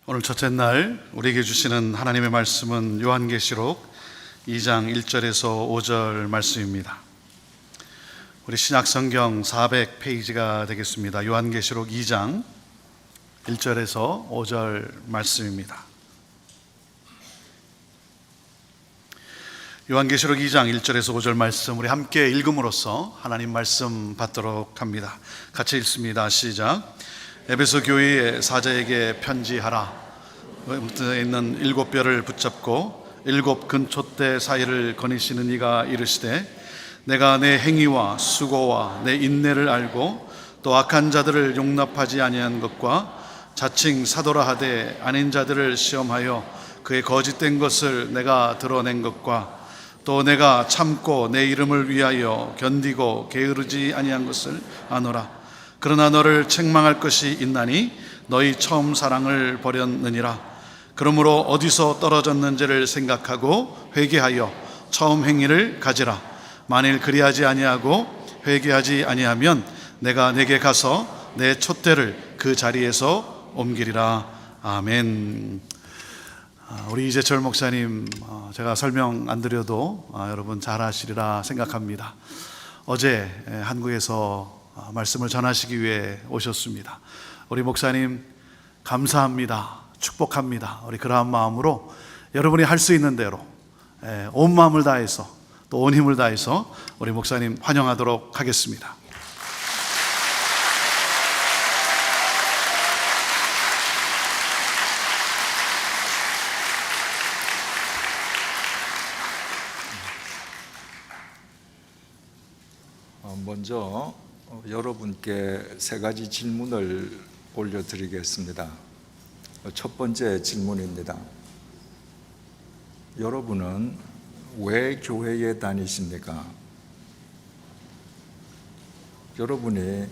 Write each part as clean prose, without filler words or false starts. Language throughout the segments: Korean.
오늘 첫째 날 우리에게 주시는 하나님의 말씀은 요한계시록 2장 1절에서 5절 말씀입니다. 우리 신약성경 400페이지가 되겠습니다. 요한계시록 2장 1절에서 5절 말씀입니다. 요한계시록 2장 1절에서 5절 말씀 우리 함께 읽음으로써 하나님 말씀 받도록 합니다. 같이 읽습니다. 시작. 에베소 교회의 사자에게 편지하라. 있는 일곱 뼈를 붙잡고 일곱 근촛대 사이를 거니시는 이가 이르시되 내가 내 행위와 수고와 내 인내를 알고 또 악한 자들을 용납하지 아니한 것과 자칭 사도라 하되 아닌 자들을 시험하여 그의 거짓된 것을 내가 드러낸 것과 또 내가 참고 내 이름을 위하여 견디고 게으르지 아니한 것을 아노라. 그러나 너를 책망할 것이 있나니 너희 처음 사랑을 버렸느니라. 그러므로 어디서 떨어졌는지를 생각하고 회개하여 처음 행위를 가지라. 만일 그리하지 아니하고 회개하지 아니하면 내가 내게 가서 내 촛대를 그 자리에서 옮기리라. 아멘. 우리 이재철 목사님 제가 설명 안 드려도 여러분 잘 아시리라 생각합니다. 어제 한국에서 말씀을 전하시기 위해 오셨습니다. 우리 목사님 감사합니다. 축복합니다. 우리 그러한 마음으로 여러분이 할 수 있는 대로 온 마음을 다해서 또 온 힘을 다해서 우리 목사님 환영하도록 하겠습니다. 먼저 여러분께 세 가지 질문을 올려드리겠습니다. 첫 번째 질문입니다. 여러분은 왜 교회에 다니십니까? 여러분이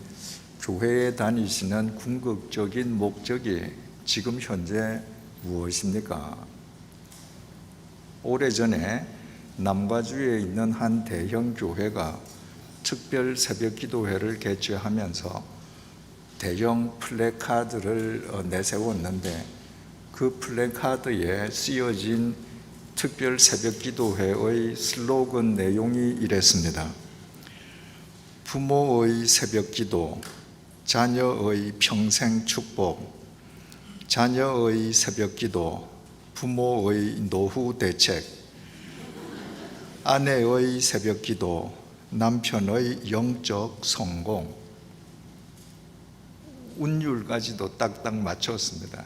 교회에 다니시는 궁극적인 목적이 지금 현재 무엇입니까? 오래전에 남과주에 있는 한 대형 교회가 특별 새벽 기도회를 개최하면서 대형 플래카드를 내세웠는데 그 플래카드에 쓰여진 특별 새벽 기도회의 슬로건 내용이 이랬습니다. 부모의 새벽 기도, 자녀의 평생 축복, 자녀의 새벽 기도, 부모의 노후 대책, 아내의 새벽 기도, 남편의 영적 성공, 운율까지도 딱딱 맞췄습니다.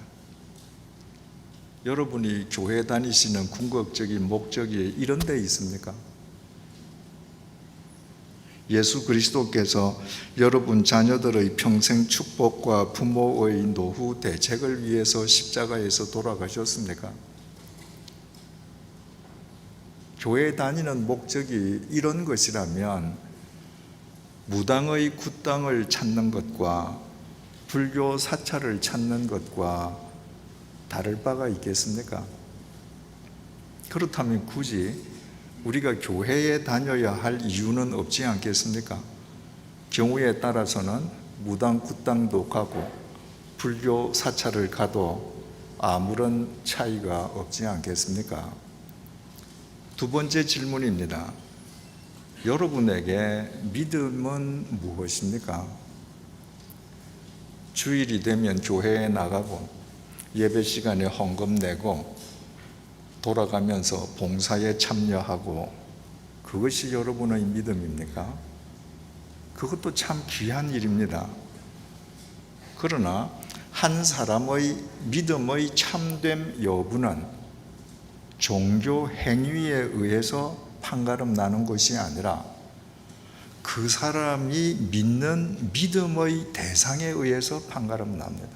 여러분이 교회 다니시는 궁극적인 목적이 이런 데 있습니까? 예수 그리스도께서 여러분 자녀들의 평생 축복과 부모의 노후 대책을 위해서 십자가에서 돌아가셨습니까? 교회 다니는 목적이 이런 것이라면 무당의 굿당을 찾는 것과 불교 사찰을 찾는 것과 다를 바가 있겠습니까? 그렇다면 굳이 우리가 교회에 다녀야 할 이유는 없지 않겠습니까? 경우에 따라서는 무당 굿당도 가고 불교 사찰을 가도 아무런 차이가 없지 않겠습니까? 두 번째 질문입니다. 여러분에게 믿음은 무엇입니까? 주일이 되면 교회에 나가고 예배 시간에 헌금 내고 돌아가면서 봉사에 참여하고 그것이 여러분의 믿음입니까? 그것도 참 귀한 일입니다. 그러나 한 사람의 믿음의 참됨 여부는 종교 행위에 의해서 판가름 나는 것이 아니라 그 사람이 믿는 믿음의 대상에 의해서 판가름 납니다.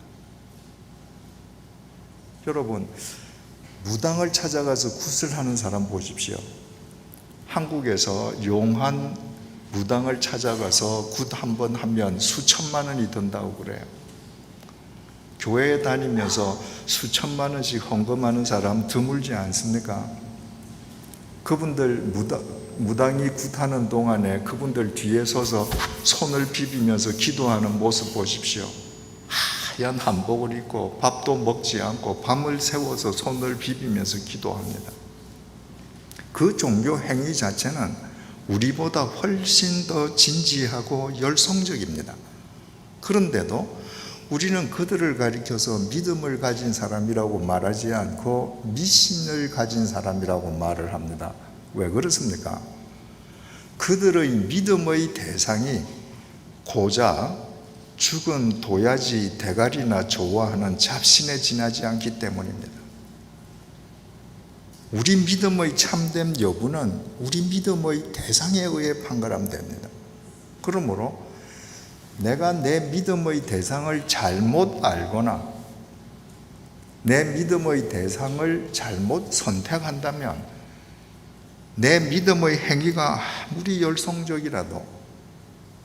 여러분, 무당을 찾아가서 굿을 하는 사람 보십시오. 한국에서 용한 무당을 찾아가서 굿 한 번 하면 수천만 원이 든다고 그래요. 교회에 다니면서 수천만 원씩 헌금하는 사람 드물지 않습니까? 그분들 무당이 굿하는 동안에 그분들 뒤에 서서 손을 비비면서 기도하는 모습 보십시오. 하얀 한복을 입고 밥도 먹지 않고 밤을 새워서 손을 비비면서 기도합니다. 그 종교 행위 자체는 우리보다 훨씬 더 진지하고 열성적입니다. 그런데도 우리는 그들을 가리켜서 믿음을 가진 사람이라고 말하지 않고 미신을 가진 사람이라고 말을 합니다. 왜 그렇습니까? 그들의 믿음의 대상이 고작 죽은 도야지 대가리나 좋아하는 잡신에 지나지 않기 때문입니다. 우리 믿음의 참된 여부는 우리 믿음의 대상에 의해 판가름됩니다. 그러므로 내가 내 믿음의 대상을 잘못 알거나 내 믿음의 대상을 잘못 선택한다면 내 믿음의 행위가 아무리 열성적이라도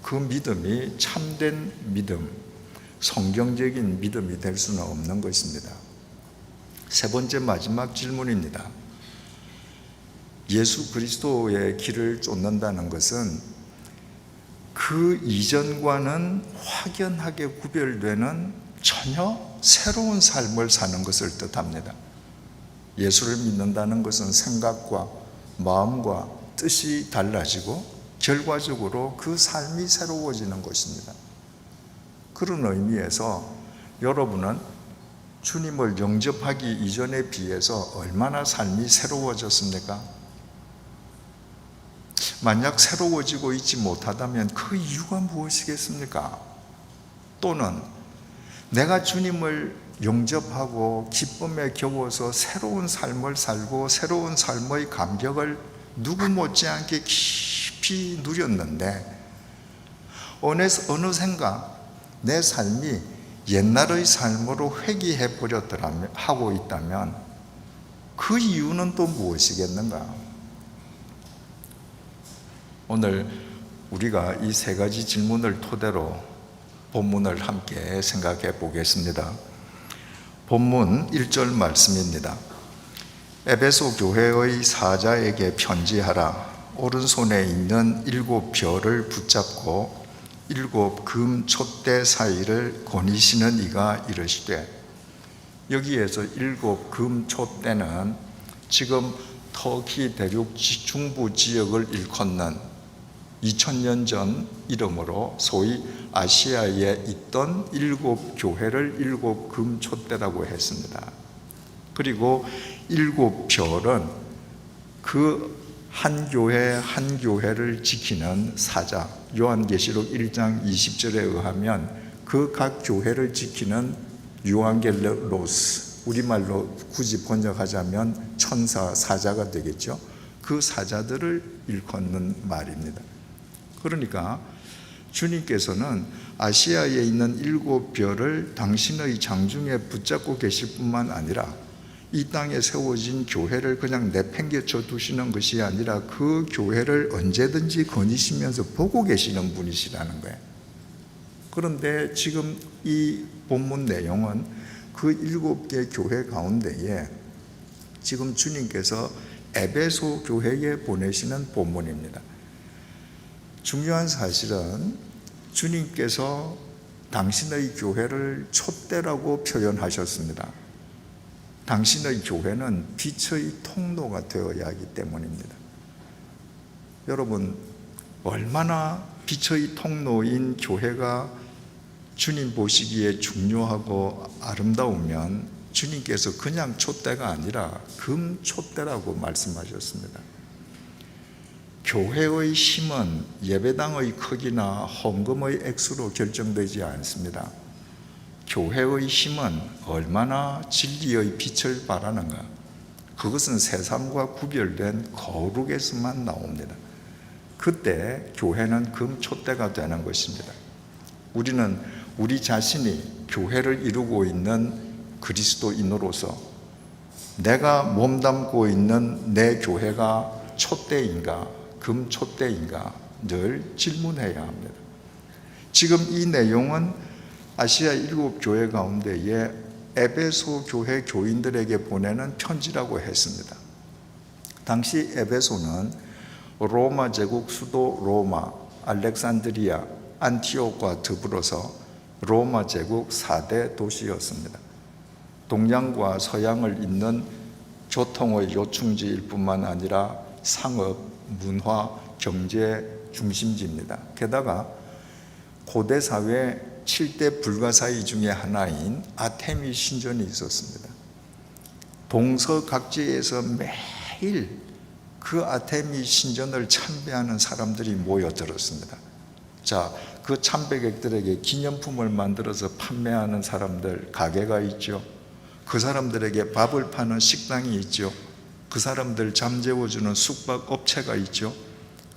그 믿음이 참된 믿음, 성경적인 믿음이 될 수는 없는 것입니다. 세 번째 마지막 질문입니다. 예수 그리스도의 길을 쫓는다는 것은 그 이전과는 확연하게 구별되는 전혀 새로운 삶을 사는 것을 뜻합니다. 예수를 믿는다는 것은 생각과 마음과 뜻이 달라지고 결과적으로 그 삶이 새로워지는 것입니다. 그런 의미에서 여러분은 주님을 영접하기 이전에 비해서 얼마나 삶이 새로워졌습니까? 만약 새로워지고 있지 못하다면 그 이유가 무엇이겠습니까? 또는 내가 주님을 영접하고 기쁨에 겨워서 새로운 삶을 살고 새로운 삶의 감격을 누구 못지않게 깊이 누렸는데 어느샌가 내 삶이 옛날의 삶으로 회귀해 버렸더라면 하고 있다면 그 이유는 또 무엇이겠는가? 오늘 우리가 이 세 가지 질문을 토대로 본문을 함께 생각해 보겠습니다. 본문 1절 말씀입니다. 에베소 교회의 사자에게 편지하라. 오른손에 있는 7별을 붙잡고 7 금 촛대 사이를 거니시는 이가 이르시되, 여기에서 7 금 촛대는 지금 터키 대륙 중부 지역을 일컫는 2000년 전 이름으로 소위 아시아에 있던 7 교회를 7 금 촛대라고 했습니다. 그리고 7 별은 그 한 교회 한 교회를 지키는 사자, 요한계시록 1장 20절에 의하면 그 각 교회를 지키는 유앙겔로스, 우리말로 굳이 번역하자면 천사, 사자가 되겠죠. 그 사자들을 일컫는 말입니다. 그러니까 주님께서는 아시아에 있는 7 별을 당신의 장중에 붙잡고 계실 뿐만 아니라 이 땅에 세워진 교회를 그냥 내팽개쳐 두시는 것이 아니라 그 교회를 언제든지 거니시면서 보고 계시는 분이시라는 거예요. 그런데 지금 이 본문 내용은 그 7개 교회 가운데에 지금 주님께서 에베소 교회에 보내시는 본문입니다. 중요한 사실은 주님께서 당신의 교회를 촛대라고 표현하셨습니다. 당신의 교회는 빛의 통로가 되어야 하기 때문입니다. 여러분, 얼마나 빛의 통로인 교회가 주님 보시기에 중요하고 아름다우면 주님께서 그냥 촛대가 아니라 금 촛대라고 말씀하셨습니다. 교회의 힘은 예배당의 크기나 헌금의 액수로 결정되지 않습니다. 교회의 힘은 얼마나 진리의 빛을 발하는가, 그것은 세상과 구별된 거룩에서만 나옵니다. 그때 교회는 금 촛대가 되는 것입니다. 우리는 우리 자신이 교회를 이루고 있는 그리스도인으로서 내가 몸담고 있는 내 교회가 촛대인가 금 촛대인가 늘 질문해야 합니다. 지금 이 내용은 아시아 7 교회 가운데에 에베소 교회 교인들에게 보내는 편지라고 했습니다. 당시 에베소는 로마 제국 수도 로마, 알렉산드리아, 안티옥과 더불어서 로마 제국 4대 도시였습니다. 동양과 서양을 잇는 교통의 요충지일 뿐만 아니라 상업, 문화, 경제 중심지입니다. 게다가 고대 사회 7대 불가사의 중에 하나인 아테미 신전이 있었습니다. 동서각지에서 매일 그 아테미 신전을 참배하는 사람들이 모여들었습니다. 자, 그 참배객들에게 기념품을 만들어서 판매하는 사람들 가게가 있죠. 그 사람들에게 밥을 파는 식당이 있죠. 그 사람들 잠재워주는 숙박업체가 있죠.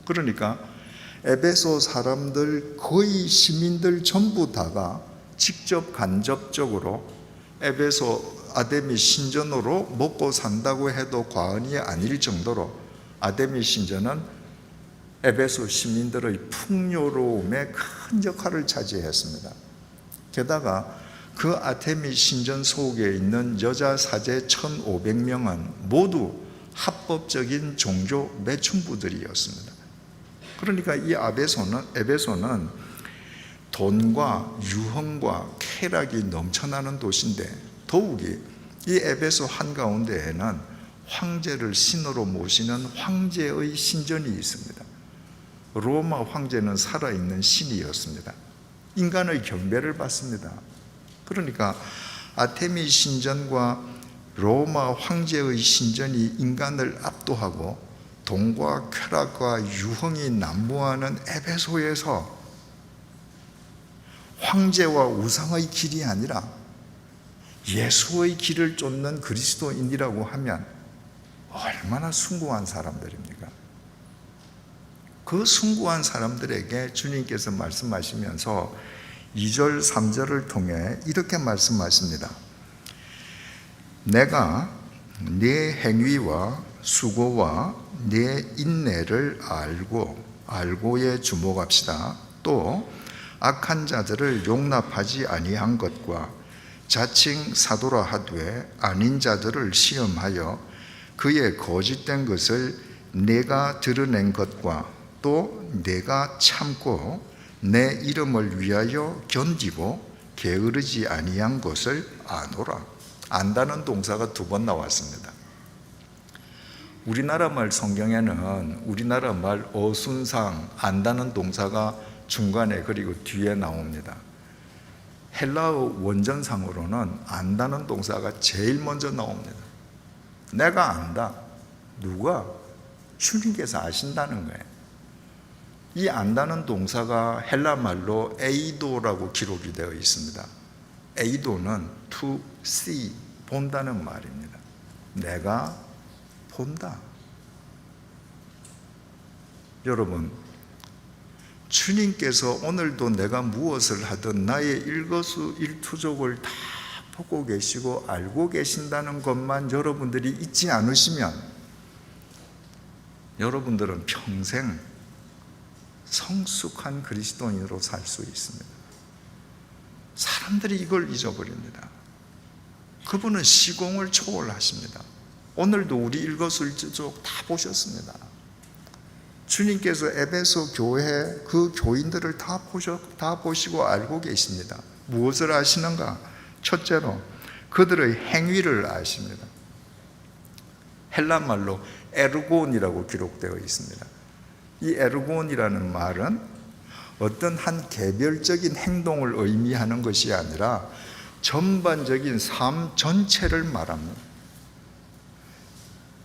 그러니까 에베소 사람들 거의 시민들 전부 다가 직접 간접적으로 에베소 아데미 신전으로 먹고 산다고 해도 과언이 아닐 정도로 아데미 신전은 에베소 시민들의 풍요로움에 큰 역할을 차지했습니다. 게다가 그 아테미 신전 속에 있는 여자 사제 1,500명은 모두 합법적인 종교 매춘부들이었습니다. 그러니까 이 에베소는 돈과 유흥과 쾌락이 넘쳐나는 도시인데, 더욱이 이 에베소 한가운데에는 황제를 신으로 모시는 황제의 신전이 있습니다. 로마 황제는 살아있는 신이었습니다. 인간의 경배를 받습니다. 그러니까 아테미 신전과 로마 황제의 신전이 인간을 압도하고 돈과 쾌락과 유흥이 난무하는 에베소에서 황제와 우상의 길이 아니라 예수의 길을 쫓는 그리스도인이라고 하면 얼마나 숭고한 사람들입니까? 그 숭고한 사람들에게 주님께서 말씀하시면서 2절, 3절을 통해 이렇게 말씀하십니다. 내가 네 행위와 수고와 네 인내를 알고에 주목합시다. 또 악한 자들을 용납하지 아니한 것과 자칭 사도라 하되 아닌 자들을 시험하여 그의 거짓된 것을 내가 드러낸 것과 또 내가 참고 내 이름을 위하여 견디고 게으르지 아니한 것을 아노라. 안다는 동사가 2번 나왔습니다. 우리나라 말 성경에는 우리나라 말 어순상 안다는 동사가 중간에 그리고 뒤에 나옵니다. 헬라어 원전상으로는 안다는 동사가 제일 먼저 나옵니다. 내가 안다. 누가? 주님께서 아신다는 거예요. 이 안다는 동사가 헬라 말로 에이도라고 기록이 되어 있습니다. 에이도는 to see, 본다는 말입니다. 내가 본다. 여러분, 주님께서 오늘도 내가 무엇을 하든 나의 일거수일투족을 다 보고 계시고 알고 계신다는 것만 여러분들이 잊지 않으시면 여러분들은 평생 성숙한 그리스도인으로 살 수 있습니다. 사람들이 이걸 잊어버립니다. 그분은 시공을 초월하십니다. 오늘도 우리 일거수일투족 다 보셨습니다. 주님께서 에베소 교회 그 교인들을 다 보시고 알고 계십니다. 무엇을 아시는가? 첫째로 그들의 행위를 아십니다. 헬라 말로 에르곤이라고 기록되어 있습니다. 이 에르곤이라는 말은 어떤 한 개별적인 행동을 의미하는 것이 아니라 전반적인 삶 전체를 말합니다.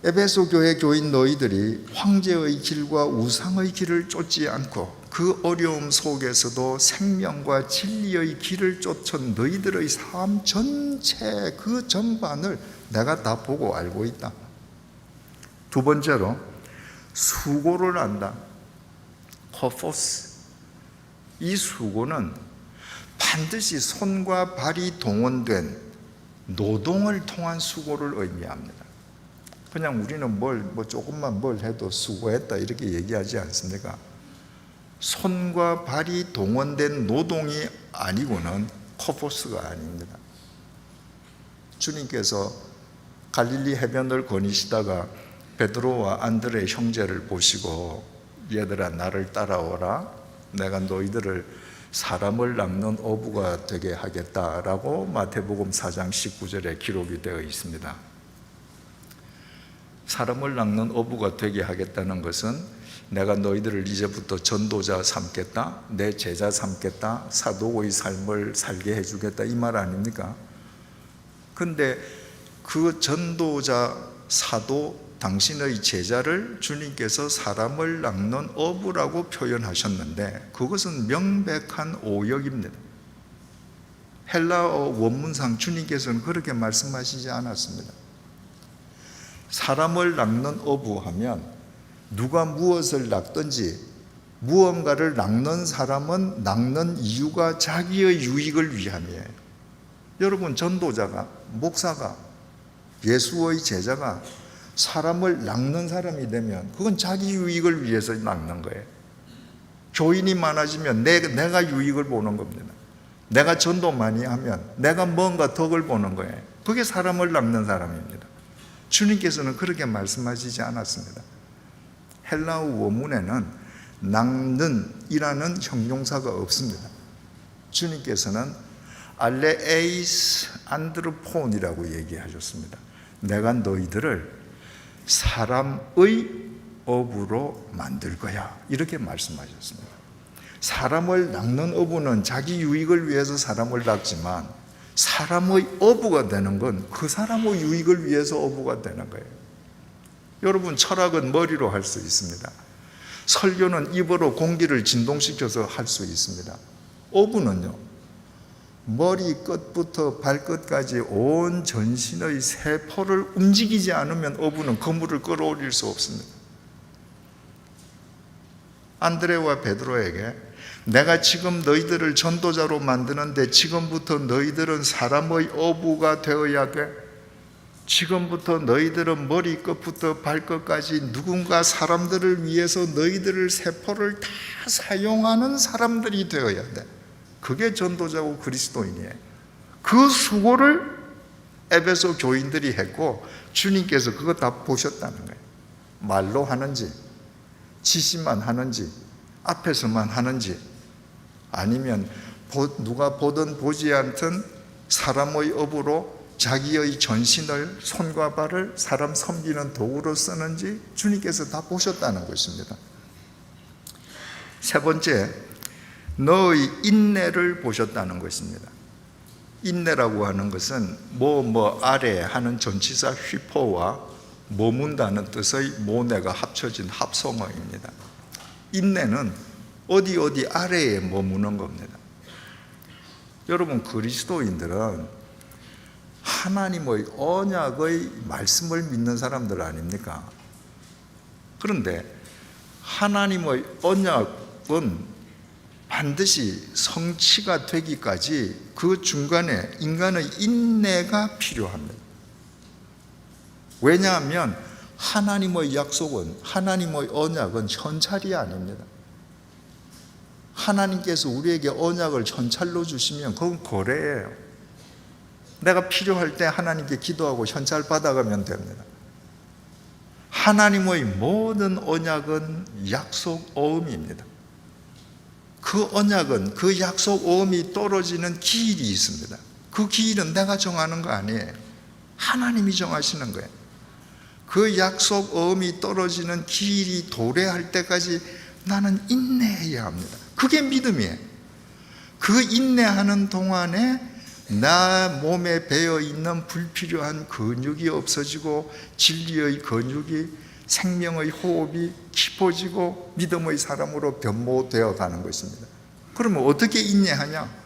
에베소 교회 교인 너희들이 황제의 길과 우상의 길을 쫓지 않고 그 어려움 속에서도 생명과 진리의 길을 쫓은 너희들의 삶 전체 그 전반을 내가 다 보고 알고 있다. 2번째로 수고를 한다. 코포스. 이 수고는 반드시 손과 발이 동원된 노동을 통한 수고를 의미합니다. 그냥 우리는 조금만 뭘 해도 수고했다 이렇게 얘기하지 않습니까? 손과 발이 동원된 노동이 아니고는 코포스가 아닙니다. 주님께서 갈릴리 해변을 거니시다가 베드로와 안드레 형제를 보시고 얘들아 나를 따라오라. 내가 너희들을 사람을 낚는 어부가 되게 하겠다라고 마태복음 4장 19절에 기록이 되어 있습니다. 사람을 낚는 어부가 되게 하겠다는 것은 내가 너희들을 이제부터 전도자 삼겠다, 내 제자 삼겠다, 사도의 삶을 살게 해주겠다, 이 말 아닙니까? 근데 그 전도자, 사도, 당신의 제자를 주님께서 사람을 낚는 어부라고 표현하셨는데 그것은 명백한 오역입니다. 헬라어 원문상 주님께서는 그렇게 말씀하시지 않았습니다. 사람을 낚는 어부 하면 누가 무엇을 낚든지 무언가를 낚는 사람은 낚는 이유가 자기의 유익을 위함이에요. 여러분, 전도자가, 목사가, 예수의 제자가 사람을 낚는 사람이 되면 그건 자기 유익을 위해서 낚는 거예요. 교인이 많아지면 내가 유익을 보는 겁니다. 내가 전도 많이 하면 내가 뭔가 덕을 보는 거예요. 그게 사람을 낚는 사람입니다. 주님께서는 그렇게 말씀하시지 않았습니다. 헬라어 원문에는 낚는이라는 형용사가 없습니다. 주님께서는 알레에이스 안드로폰이라고 얘기하셨습니다. 내가 너희들을 사람의 어부로 만들 거야, 이렇게 말씀하셨습니다. 사람을 낚는 어부는 자기 유익을 위해서 사람을 낚지만 사람의 어부가 되는 건 그 사람의 유익을 위해서 어부가 되는 거예요. 여러분, 철학은 머리로 할 수 있습니다. 설교는 입으로 공기를 진동시켜서 할 수 있습니다. 어부는요, 머리 끝부터 발끝까지 온 전신의 세포를 움직이지 않으면 어부는 그물을 끌어올릴 수 없습니다. 안드레와 베드로에게 내가 지금 너희들을 전도자로 만드는데 지금부터 너희들은 사람의 어부가 되어야 돼. 지금부터 너희들은 머리 끝부터 발끝까지 누군가 사람들을 위해서 너희들을 세포를 다 사용하는 사람들이 되어야 돼. 그게 전도자고 그리스도인이에요. 그 수고를 에베소 교인들이 했고 주님께서 그거 다 보셨다는 거예요. 말로 하는지, 지시만 하는지, 앞에서만 하는지, 아니면 누가 보든 보지 않든 사람의 업으로 자기의 전신을, 손과 발을 사람 섬기는 도구로 쓰는지 주님께서 다 보셨다는 것입니다. 세 번째, 너의 인내를 보셨다는 것입니다. 인내라고 하는 것은 아래 하는 전치사 휘포와 머문다는 뜻의 모네가 합쳐진 합성어입니다. 인내는 어디 아래에 머무는 겁니다. 여러분, 그리스도인들은 하나님의 언약의 말씀을 믿는 사람들 아닙니까? 그런데 하나님의 언약은 반드시 성취가 되기까지 그 중간에 인간의 인내가 필요합니다. 왜냐하면 하나님의 약속은, 하나님의 언약은 현찰이 아닙니다. 하나님께서 우리에게 언약을 현찰로 주시면 그건 거래예요. 내가 필요할 때 하나님께 기도하고 현찰 받아가면 됩니다. 하나님의 모든 언약은 약속 어음입니다. 그 언약은, 그 약속 어음이 떨어지는 기일이 있습니다. 그 기일은 내가 정하는 거 아니에요. 하나님이 정하시는 거예요. 그 약속 어음이 떨어지는 기일이 도래할 때까지 나는 인내해야 합니다. 그게 믿음이에요. 그 인내하는 동안에 나 몸에 배어있는 불필요한 근육이 없어지고 진리의 근육이, 생명의 호흡이 깊어지고 믿음의 사람으로 변모되어 가는 것입니다. 그러면 어떻게 인내하냐?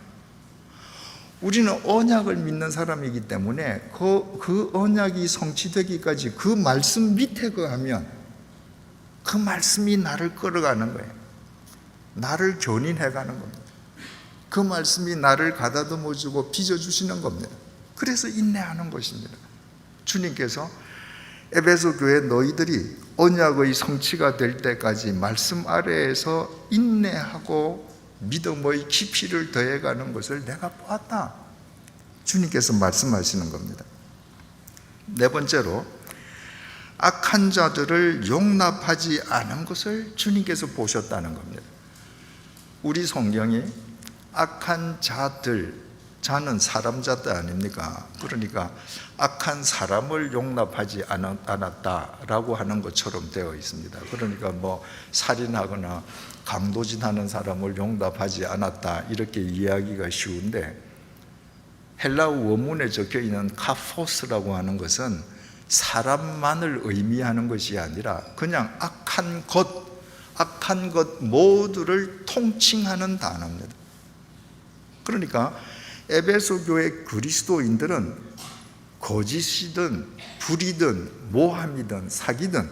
우리는 언약을 믿는 사람이기 때문에 그 언약이 성취되기까지 그 말씀 밑에 거하면 그 말씀이 나를 끌어가는 거예요. 나를 견인해 가는 겁니다. 그 말씀이 나를 가다듬어주고 빚어주시는 겁니다. 그래서 인내하는 것입니다. 주님께서 에베소 교회 너희들이 언약의 성취가 될 때까지 말씀 아래에서 인내하고 믿음의 깊이를 더해가는 것을 내가 보았다, 주님께서 말씀하시는 겁니다. 네 번째로, 악한 자들을 용납하지 않은 것을 주님께서 보셨다는 겁니다. 우리 성경이 악한 자들, 자는 사람 자들 아닙니까? 그러니까 악한 사람을 용납하지 않았다라고 하는 것처럼 되어 있습니다. 그러니까 뭐 살인하거나 강도짓하는 사람을 용납하지 않았다 이렇게 이해하기가 쉬운데, 헬라어 원문에 적혀 있는 카포스라고 하는 것은 사람만을 의미하는 것이 아니라 그냥 악한 것 모두를 통칭하는 단어입니다. 그러니까 에베소 교회 그리스도인들은 거짓이든 불이든 모함이든 사기든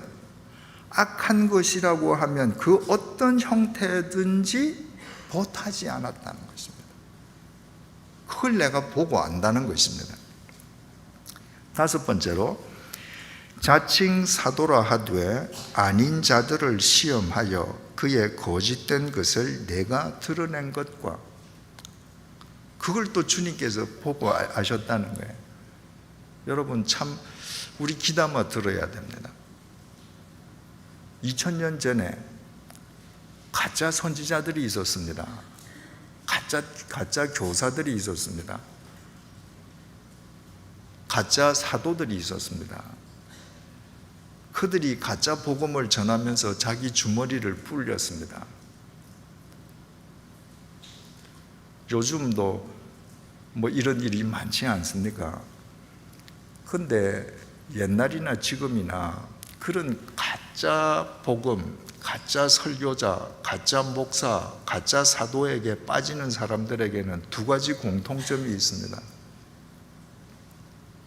악한 것이라고 하면 그 어떤 형태든지 못하지 않았다는 것입니다. 그걸 내가 보고 안다는 것입니다. 다섯 번째로, 자칭 사도라 하되 아닌 자들을 시험하여 그의 거짓된 것을 내가 드러낸 것과, 그걸 또 주님께서 보고 아셨다는 거예요. 여러분 참 우리 귀담아 들어야 됩니다. 2000년 전에 가짜 선지자들이 있었습니다. 가짜 교사들이 있었습니다. 가짜 사도들이 있었습니다. 그들이 가짜 복음을 전하면서 자기 주머니를 불렸습니다. 요즘도 뭐 이런 일이 많지 않습니까? 근데 옛날이나 지금이나 그런 가짜 복음, 가짜 설교자, 가짜 목사, 가짜 사도에게 빠지는 사람들에게는 두 가지 공통점이 있습니다.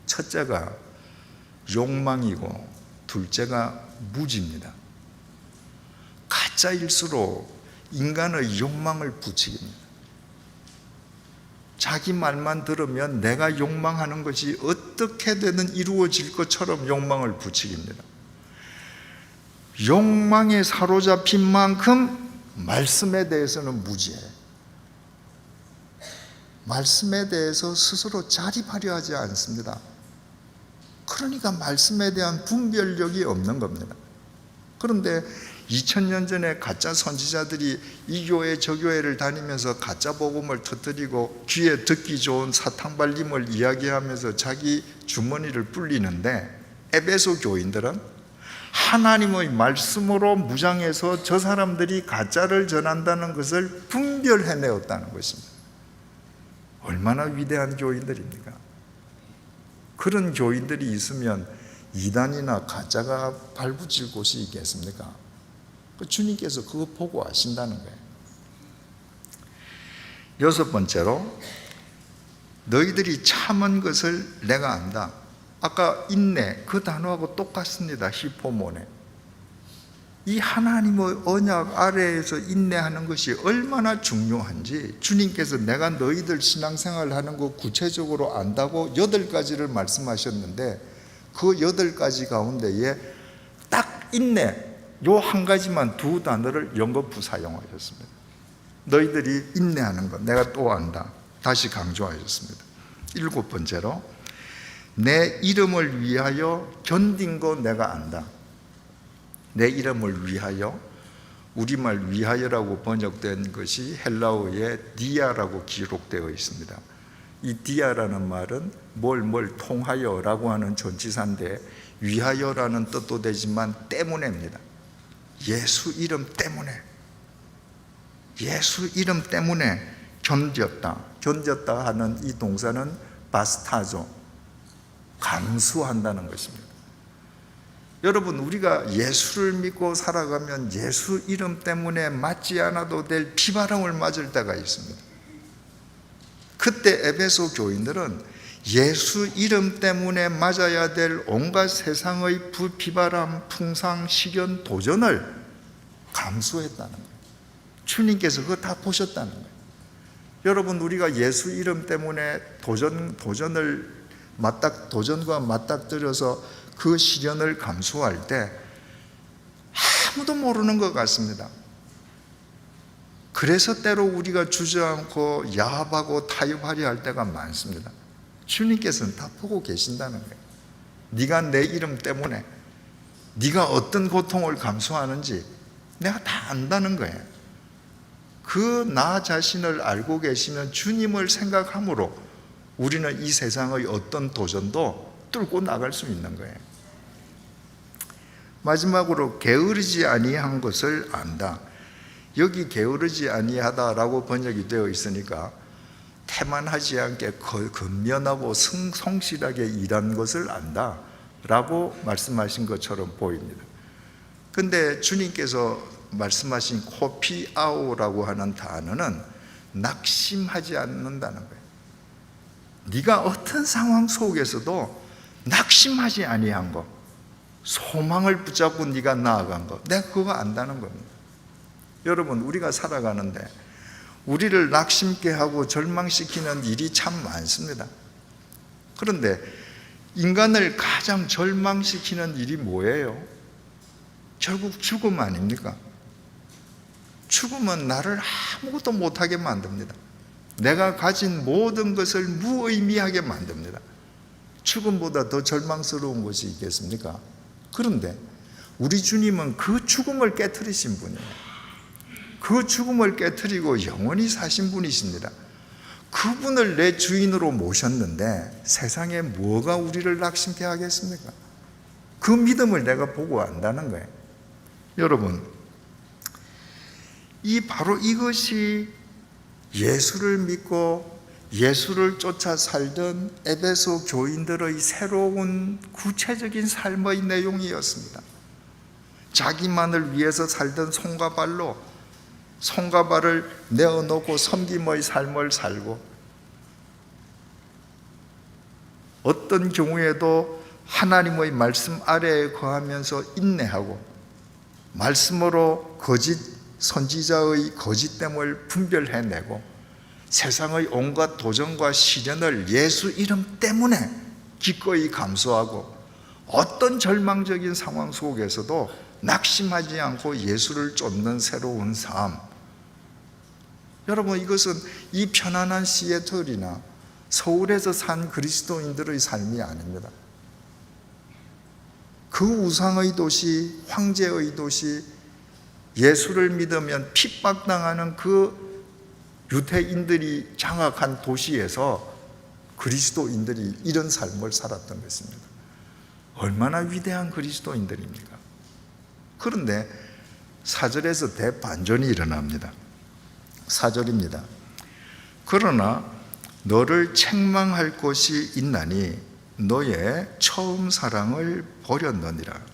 첫째가 욕망이고 둘째가 무지입니다. 가짜일수록 인간의 욕망을 부추깁니다. 자기 말만 들으면 내가 욕망하는 것이 어떻게든 이루어질 것처럼 욕망을 부추깁니다. 욕망에 사로잡힌 만큼 말씀에 대해서는 무지해요. 말씀에 대해서 스스로 자립하려 하지 않습니다. 그러니까 말씀에 대한 분별력이 없는 겁니다. 그런데 2000년 전에 가짜 선지자들이 이 교회 저 교회를 다니면서 가짜 복음을 터뜨리고 귀에 듣기 좋은 사탕발림을 이야기하면서 자기 주머니를 불리는데, 에베소 교인들은 하나님의 말씀으로 무장해서 저 사람들이 가짜를 전한다는 것을 분별해내었다는 것입니다. 얼마나 위대한 교인들입니까? 그런 교인들이 있으면 이단이나 가짜가 발붙일 곳이 있겠습니까? 주님께서 그거 보고 아신다는 거예요. 여섯 번째로, 너희들이 참은 것을 내가 안다. 아까 인내, 그 단어하고 똑같습니다. 히포모네. 이 하나님의 언약 아래에서 인내하는 것이 얼마나 중요한지 주님께서 내가 너희들 신앙생활 하는 거 구체적으로 안다고 8가지를 말씀하셨는데, 그 8가지 가운데에 딱 인내, 요 한 가지만 두 단어를 연거푸 사용하셨습니다. 너희들이 인내하는 것 내가 또 안다. 다시 강조하셨습니다. 7번째로, 내 이름을 위하여 견딘 거 내가 안다. 내 이름을 위하여, 우리말 위하여라고 번역된 것이 헬라어의 디아라고 기록되어 있습니다. 이 디아라는 말은 뭘 통하여라고 하는 전치사인데, 위하여라는 뜻도 되지만 때문에입니다. 예수 이름 때문에, 예수 이름 때문에 견뎠다 하는 이 동사는 바스타조, 감수한다는 것입니다. 여러분, 우리가 예수를 믿고 살아가면 예수 이름 때문에 맞지 않아도 될 비바람을 맞을 때가 있습니다. 그때 에베소 교인들은 예수 이름 때문에 맞아야 될 온갖 세상의 비바람, 풍상, 시련, 도전을 감수했다는 거예요. 주님께서 그거 다 보셨다는 거예요. 여러분, 우리가 예수 이름 때문에 도전과 맞닥뜨려서 그 시련을 감수할 때 아무도 모르는 것 같습니다. 그래서 때로 우리가 주저앉고 야합하고 타협하려 할 때가 많습니다. 주님께서는 다 보고 계신다는 거예요. 네가 내 이름 때문에 네가 어떤 고통을 감수하는지 내가 다 안다는 거예요. 그 나 자신을 알고 계시면 주님을 생각함으로 우리는 이 세상의 어떤 도전도 뚫고 나갈 수 있는 거예요. 마지막으로 게으르지 아니한 것을 안다. 여기 게으르지 아니하다라고 번역이 되어 있으니까 태만하지 않게 근면하고 성실하게 일한 것을 안다 라고 말씀하신 것처럼 보입니다. 근데 주님께서 말씀하신 코피아오라고 하는 단어는 낙심하지 않는다는 거예요. 네가 어떤 상황 속에서도 낙심하지 아니한 거, 소망을 붙잡고 네가 나아간 거, 내가 그거 안다는 겁니다. 여러분, 우리가 살아가는데 우리를 낙심케 하고 절망시키는 일이 참 많습니다. 그런데 인간을 가장 절망시키는 일이 뭐예요? 결국 죽음 아닙니까? 죽음은 나를 아무것도 못하게 만듭니다. 내가 가진 모든 것을 무의미하게 만듭니다. 죽음보다 더 절망스러운 것이 있겠습니까? 그런데 우리 주님은 그 죽음을 깨트리신 분이에요. 그 죽음을 깨트리고 영원히 사신 분이십니다. 그분을 내 주인으로 모셨는데 세상에 뭐가 우리를 낙심케 하겠습니까? 그 믿음을 내가 보고 안다는 거예요. 여러분, 바로 이것이 예수를 믿고 예수를 쫓아 살던 에베소 교인들의 새로운 구체적인 삶의 내용이었습니다. 자기만을 위해서 살던 손과 발을 내어놓고 섬김의 삶을 살고, 어떤 경우에도 하나님의 말씀 아래에 거하면서 인내하고 말씀으로 거짓 선지자의 거짓됨을 분별해내고 세상의 온갖 도전과 시련을 예수 이름 때문에 기꺼이 감수하고 어떤 절망적인 상황 속에서도 낙심하지 않고 예수를 쫓는 새로운 삶. 여러분, 이것은 이 편안한 시애틀이나 서울에서 산 그리스도인들의 삶이 아닙니다. 그 우상의 도시, 황제의 도시, 예수를 믿으면 핍박당하는 그 유대인들이 장악한 도시에서 그리스도인들이 이런 삶을 살았던 것입니다. 얼마나 위대한 그리스도인들입니까? 그런데 4절에서 대반전이 일어납니다. 4절입니다. 그러나 너를 책망할 것이 있나니 너의 처음 사랑을 버렸느니라.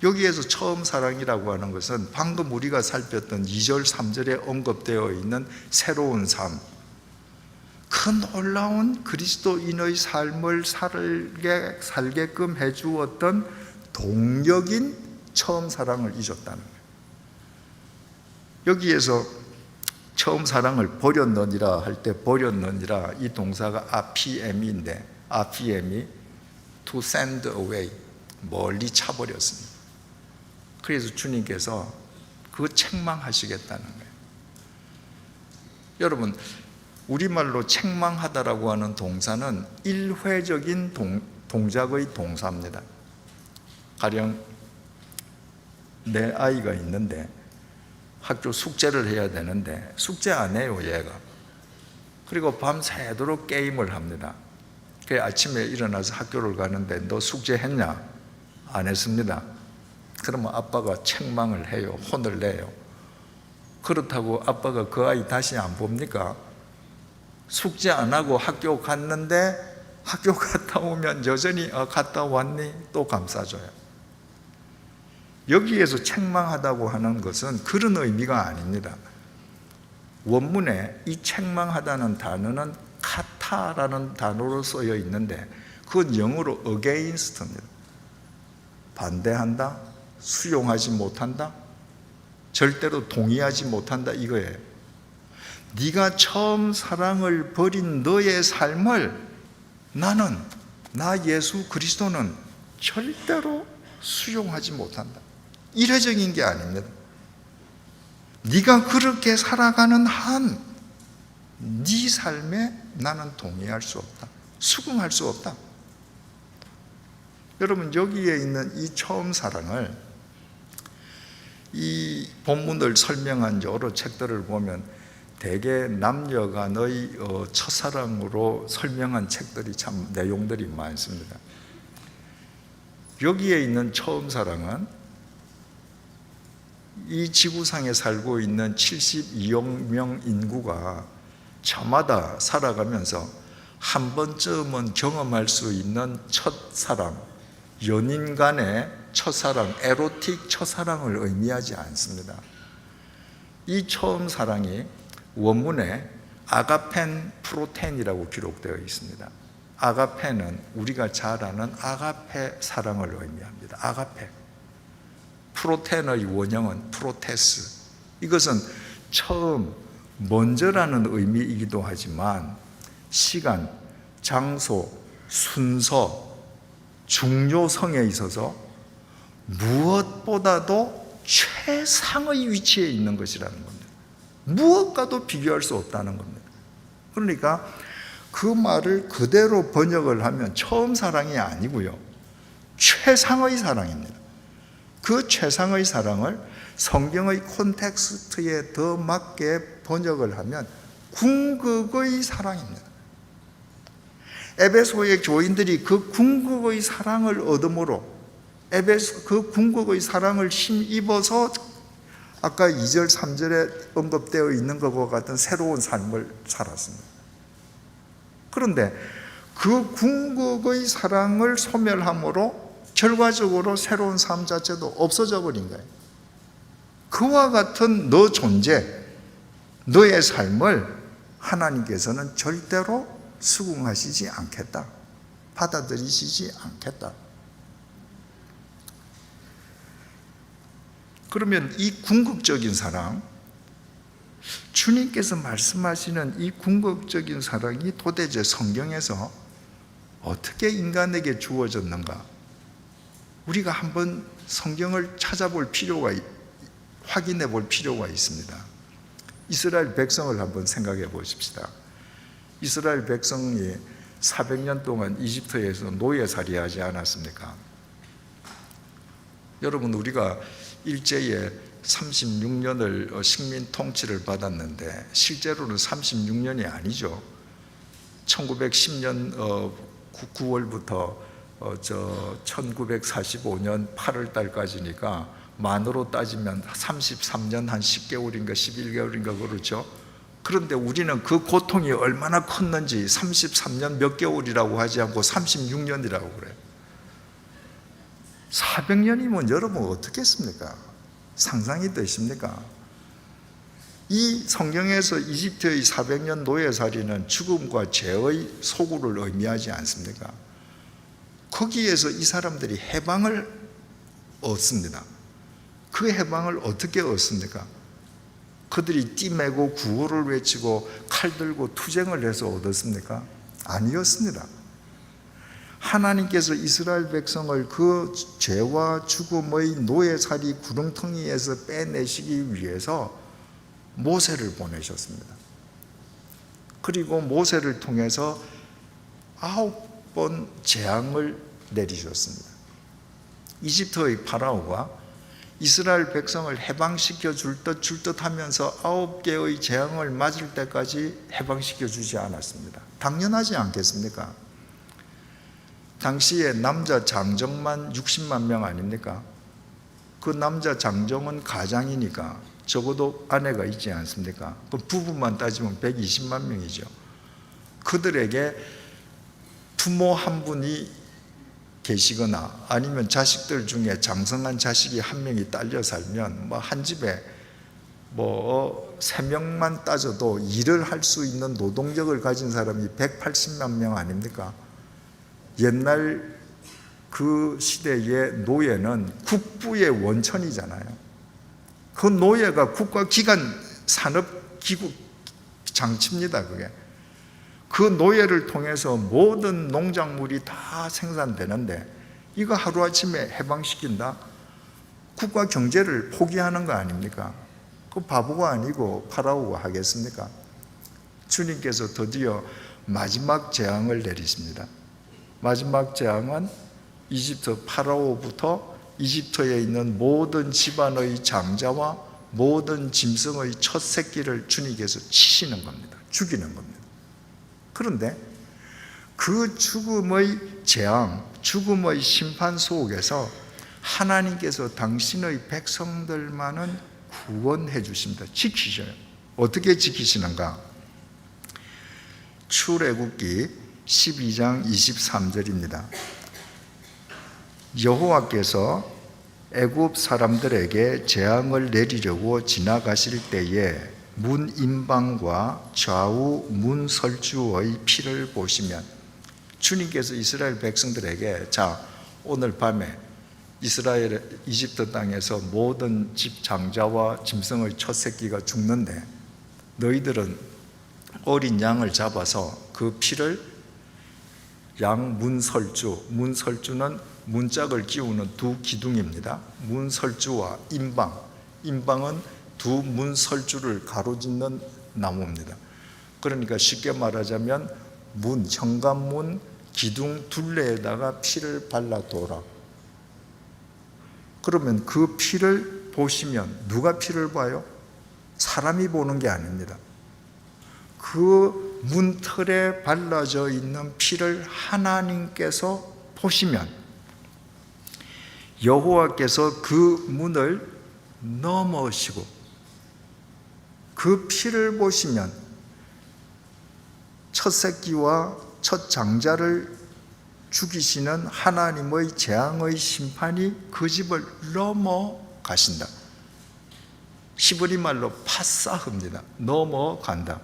여기에서 처음 사랑이라고 하는 것은 방금 우리가 살폈던 2절, 3절에 언급되어 있는 새로운 삶, 그 놀라운 그리스도인의 삶을 살게끔 해주었던 동력인 처음 사랑을 잊었다는 거예요. 여기에서 처음 사랑을 버렸느니라 할 때 버렸느니라, 이 동사가 RPM인데 RPM이 to send away, 멀리 차버렸습니다. 그래서 주님께서 그 책망하시겠다는 거예요. 여러분, 우리말로 책망하다라고 하는 동사는 일회적인 동작의 동사입니다. 가령 내 아이가 있는데 학교 숙제를 해야 되는데 숙제 안 해요, 얘가. 그리고 밤새도록 게임을 합니다. 그래서 아침에 일어나서 학교를 가는데 너 숙제했냐? 안 했습니다. 그러면 아빠가 책망을 해요. 혼을 내요. 그렇다고 아빠가 그 아이 다시 안 봅니까? 숙제 안 하고 학교 갔는데 학교 갔다 오면 여전히 갔다 왔니? 또 감싸줘요. 여기에서 책망하다고 하는 것은 그런 의미가 아닙니다. 원문에 이 책망하다는 단어는 카타라는 단어로 쓰여 있는데 그건 영어로 against입니다. 반대한다, 수용하지 못한다, 절대로 동의하지 못한다, 이거예요. 네가 처음 사랑을 버린 너의 삶을 나 예수 그리스도는 절대로 수용하지 못한다. 이례적인 게 아닙니다. 네가 그렇게 살아가는 한 네 삶에 나는 동의할 수 없다, 수긍할 수 없다. 여러분, 여기에 있는 이 처음 사랑을 이 본문을 설명한 여러 책들을 보면 대개 남녀 간의 첫사랑으로 설명한 책들이 참 내용들이 많습니다. 여기에 있는 처음 사랑은 이 지구상에 살고 있는 72억 명 인구가 저마다 살아가면서 한 번쯤은 경험할 수 있는 첫사랑, 연인 간의 첫사랑, 에로틱 첫사랑을 의미하지 않습니다. 이 처음 사랑이 원문에 아가펜 프로텐이라고 기록되어 있습니다. 아가페는 우리가 잘 아는 아가페 사랑을 의미합니다. 아가페. 프로텐의 원형은 프로테스. 이것은 처음, 먼저라는 의미이기도 하지만 시간, 장소, 순서, 중요성에 있어서 무엇보다도 최상의 위치에 있는 것이라는 겁니다. 무엇과도 비교할 수 없다는 겁니다. 그러니까 그 말을 그대로 번역을 하면 처음 사랑이 아니고요, 최상의 사랑입니다. 그 최상의 사랑을 성경의 콘텍스트에 더 맞게 번역을 하면 궁극의 사랑입니다. 에베소의 교인들이 그 궁극의 사랑을 얻음으로 그 궁극의 사랑을 힘입어서 아까 2절 3절에 언급되어 있는 것과 같은 새로운 삶을 살았습니다. 그런데 그 궁극의 사랑을 소멸함으로 결과적으로 새로운 삶 자체도 없어져 버린 거예요. 그와 같은 너 존재, 너의 삶을 하나님께서는 절대로 수긍하시지 않겠다, 받아들이시지 않겠다. 그러면 이 궁극적인 사랑, 주님께서 말씀하시는 이 궁극적인 사랑이 도대체 성경에서 어떻게 인간에게 주어졌는가? 우리가 한번 성경을 찾아볼 필요가, 확인해 볼 필요가 있습니다. 이스라엘 백성을 한번 생각해 보십시다. 이스라엘 백성이 400년 동안 이집트에서 노예살이하지 않았습니까? 여러분, 우리가 일제에 36년을 식민 통치를 받았는데 실제로는 36년이 아니죠. 1910년 9월부터 1945년 8월 달까지니까 만으로 따지면 33년 한 10개월인가 11개월인가 그렇죠. 그런데 우리는 그 고통이 얼마나 컸는지 33년 몇 개월이라고 하지 않고 36년이라고 그래요. 400년이면 여러분 어떻겠습니까? 상상이 되십니까? 이 성경에서 이집트의 400년 노예살이는 죽음과 죄의 소굴을 의미하지 않습니까? 거기에서 이 사람들이 해방을 얻습니다. 그 해방을 어떻게 얻습니까? 그들이 띠매고 구호를 외치고 칼 들고 투쟁을 해서 얻었습니까? 아니었습니다. 하나님께서 이스라엘 백성을 그 죄와 죽음의 노예살이 구렁텅이에서 빼내시기 위해서 모세를 보내셨습니다. 그리고 모세를 통해서 9번 재앙을 내리셨습니다. 이집트의 파라오가 이스라엘 백성을 해방시켜 줄 듯 하면서 9개의 재앙을 맞을 때까지 해방시켜 주지 않았습니다. 당연하지 않겠습니까? 당시에 남자 장정만 60만 명 아닙니까? 그 남자 장정은 가장이니까 적어도 아내가 있지 않습니까? 그 부부만 따지면 120만 명이죠. 그들에게 부모 한 분이 계시거나 아니면 자식들 중에 장성한 자식이 한 명이 딸려 살면 한 집에 3명만 따져도 일을 할 수 있는 노동력을 가진 사람이 180만 명 아닙니까? 옛날 그 시대의 노예는 국부의 원천이잖아요. 그 노예가 국가기관 산업기구 장치입니다. 그게. 그 노예를 통해서 모든 농작물이 다 생산되는데 이거 하루아침에 해방시킨다? 국가 경제를 포기하는 거 아닙니까? 그 바보가 아니고 파라오가 하겠습니까? 주님께서 드디어 마지막 재앙을 내리십니다. 마지막 재앙은 이집트 파라오부터 이집트에 있는 모든 집안의 장자와 모든 짐승의 첫 새끼를 주님께서 치시는 겁니다. 죽이는 겁니다. 그런데 그 죽음의 재앙, 죽음의 심판 속에서 하나님께서 당신의 백성들만은 구원해 주십니다. 지키셔요. 어떻게 지키시는가? 출애굽기 12장 23절입니다. 여호와께서 애굽 사람들에게 재앙을 내리려고 지나가실 때에 문인방과 좌우 문설주의 피를 보시면, 주님께서 이스라엘 백성들에게 자, 오늘 밤에 이집트 땅에서 모든 집 장자와 짐승의 첫 새끼가 죽는데 너희들은 어린 양을 잡아서 그 피를 양 문설주는 문짝을 끼우는 두 기둥입니다. 문설주와 인방은 두 문설주를 가로짓는 나무입니다. 그러니까 쉽게 말하자면 현관문 기둥 둘레에다가 피를 발라둬라. 그러면 그 피를 보시면 누가 피를 봐요? 사람이 보는 게 아닙니다. 그 문틀에 발라져 있는 피를 하나님께서 보시면 여호와께서 그 문을 넘으시고 그 피를 보시면 첫 새끼와 첫 장자를 죽이시는 하나님의 재앙의 심판이 그 집을 넘어가신다. 히브리 말로 파사흐입니다. 넘어간다.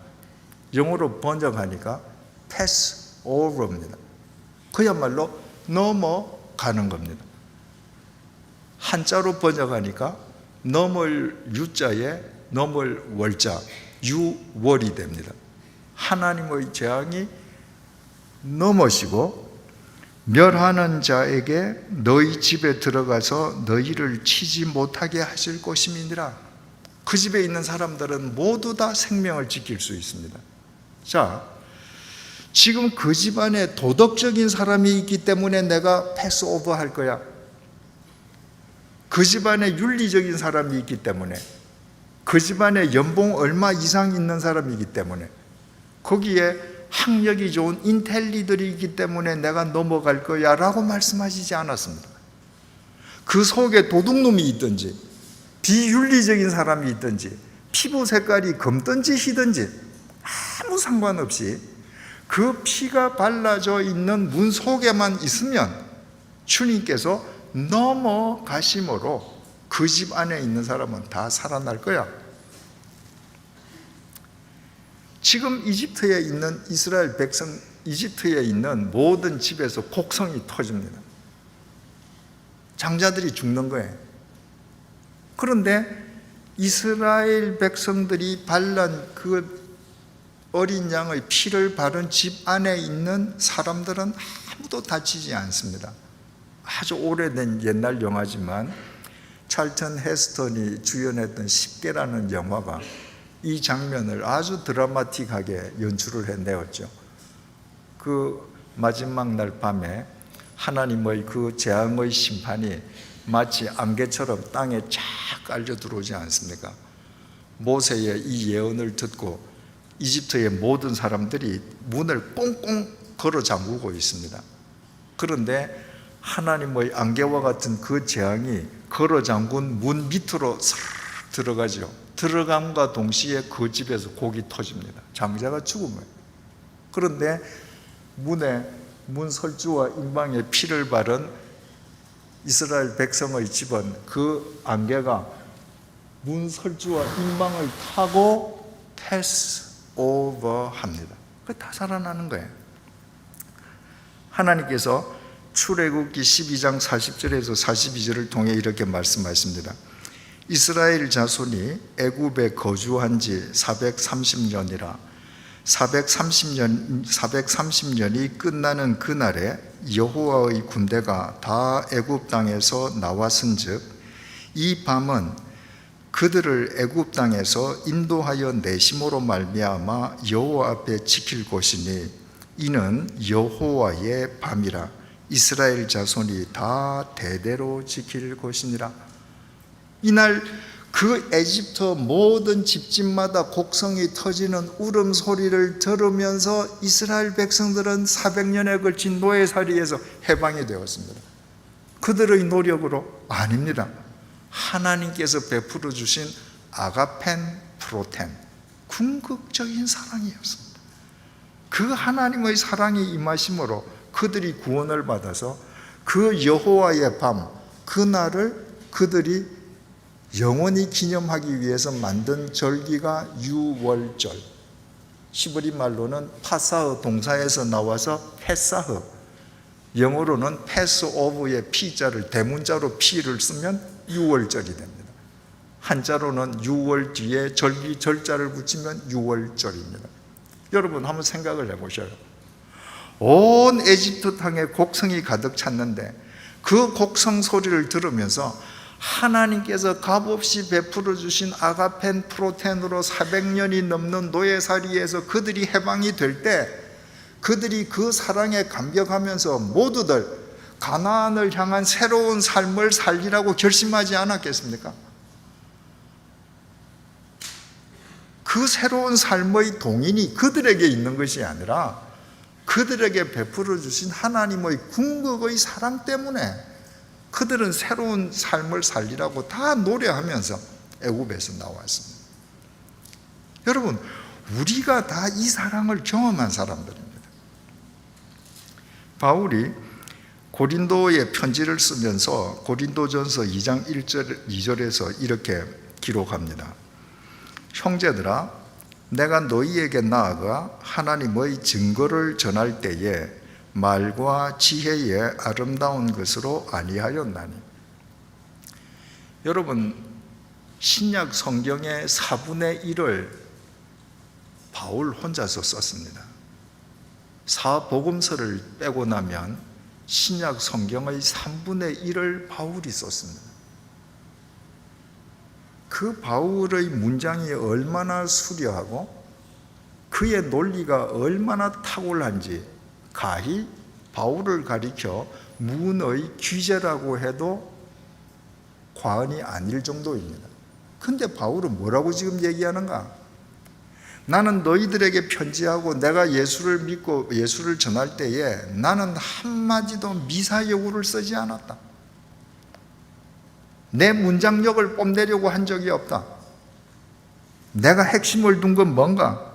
영어로 번역하니까 pass over입니다. 그야말로 넘어가는 겁니다. 한자로 번역하니까 넘을 유자에 넘을 월자 유월이 됩니다. 하나님의 재앙이 넘으시고 멸하는 자에게 너희 집에 들어가서 너희를 치지 못하게 하실 것임이니라. 그 집에 있는 사람들은 모두 다 생명을 지킬 수 있습니다. 자, 지금 그 집안에 도덕적인 사람이 있기 때문에 내가 패스오버 할 거야. 그 집안에 윤리적인 사람이 있기 때문에, 그 집안에 연봉 얼마 이상 있는 사람이기 때문에, 거기에 학력이 좋은 인텔리들이 있기 때문에 내가 넘어갈 거야 라고 말씀하시지 않았습니다. 그 속에 도둑놈이 있든지 비윤리적인 사람이 있든지 피부 색깔이 검든지 희든지 아무 상관없이 그 피가 발라져 있는 문 속에만 있으면 주님께서 넘어가심으로 그 집 안에 있는 사람은 다 살아날 거야. 지금 이집트에 있는 이스라엘 백성, 이집트에 있는 모든 집에서 곡성이 터집니다. 장자들이 죽는 거예요. 그런데 이스라엘 백성들이 발란 그 어린 양의 피를 바른 집 안에 있는 사람들은 아무도 다치지 않습니다. 아주 오래된 옛날 영화지만 찰턴 헤스턴이 주연했던 10개라는 영화가 이 장면을 아주 드라마틱하게 연출을 해내었죠. 그 마지막 날 밤에 하나님의 그 재앙의 심판이 마치 안개처럼 땅에 쫙 깔려 들어오지 않습니까? 모세의 이 예언을 듣고 이집트의 모든 사람들이 문을 꽁꽁 걸어 잠그고 있습니다. 그런데 하나님의 안개와 같은 그 재앙이 걸어 잠근 문 밑으로 싹 들어가죠. 들어감과 동시에 그 집에서 곡이 터집니다. 장자가 죽은 거예요. 그런데 문설주와 인방에 피를 바른 이스라엘 백성의 집은 그 안개가 문설주와 인방을 타고 패스 오버 합니다. 그게 다 살아나는 거예요. 하나님께서 출애굽기 12장 40절에서 42절을 통해 이렇게 말씀하십니다. 이스라엘 자손이 애굽에 거주한 지 430년이라 430년이 끝나는 그날에 여호와의 군대가 다 애굽 땅에서 나왔은즉 이 밤은 그들을 애굽 땅에서 인도하여 내심으로 말미암아 여호와 앞에 지킬 것이니 이는 여호와의 밤이라. 이스라엘 자손이 다 대대로 지킬 것이니라. 이날 그 에집트 모든 집집마다 곡성이 터지는 울음소리를 들으면서 이스라엘 백성들은 400년에 걸친 노예살이에서 해방이 되었습니다. 그들의 노력으로 아닙니다. 하나님께서 베풀어 주신 아가펜 프로텐, 궁극적인 사랑이었습니다. 그 하나님의 사랑이 임하심으로 그들이 구원을 받아서 그 여호와의 밤, 그날을 그들이 영원히 기념하기 위해서 만든 절기가 유월절, 히브리 말로는 파사흐 동사에서 나와서 페사흐, 영어로는 패스오브의 P자를 대문자로 P를 쓰면 유월절이 됩니다. 한자로는 유월 뒤에 절기 절자를 붙이면 유월절입니다. 여러분 한번 생각을 해보셔요. 온 에집트 땅에 곡성이 가득 찼는데 그 곡성 소리를 들으면서 하나님께서 값없이 베풀어 주신 아가펜 프로텐으로 400년이 넘는 노예살이에서 그들이 해방이 될 때 그들이 그 사랑에 감격하면서 모두들 가나안을 향한 새로운 삶을 살리라고 결심하지 않았겠습니까? 그 새로운 삶의 동인이 그들에게 있는 것이 아니라 그들에게 베풀어 주신 하나님의 궁극의 사랑 때문에 그들은 새로운 삶을 살리라고 다 노래하면서 애굽에서 나왔습니다. 여러분, 우리가 다 이 사랑을 경험한 사람들입니다. 바울이 고린도에 편지를 쓰면서 고린도전서 2장 1절, 2절에서 이렇게 기록합니다. 형제들아, 내가 너희에게 나아가 하나님의 증거를 전할 때에 말과 지혜의 아름다운 것으로 아니하였나니. 여러분, 신약 성경의 4분의 1을 바울 혼자서 썼습니다. 사복음서를 빼고 나면 신약 성경의 3분의 1을 바울이 썼습니다. 그 바울의 문장이 얼마나 수려하고 그의 논리가 얼마나 탁월한지 가히 바울을 가리켜 문의 귀재라고 해도 과언이 아닐 정도입니다. 근데 바울은 뭐라고 지금 얘기하는가? 나는 너희들에게 편지하고 내가 예수를 믿고 예수를 전할 때에 나는 한마디도 미사여구를 쓰지 않았다. 내 문장력을 뽐내려고 한 적이 없다. 내가 핵심을 둔 건 뭔가?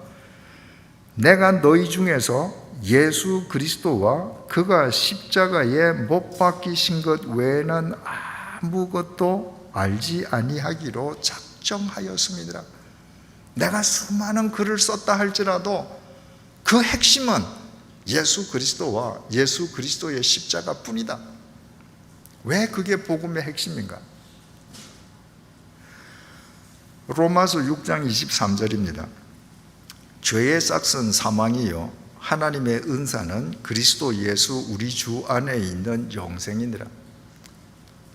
내가 너희 중에서 예수 그리스도와 그가 십자가에 못 박히신 것 외에는 아무것도 알지 아니하기로 작정하였습니다. 내가 수많은 글을 썼다 할지라도 그 핵심은 예수 그리스도와 예수 그리스도의 십자가 뿐이다. 왜 그게 복음의 핵심인가? 로마서 6장 23절입니다. 죄의 싹은 사망이요 하나님의 은사는 그리스도 예수 우리 주 안에 있는 영생이니라.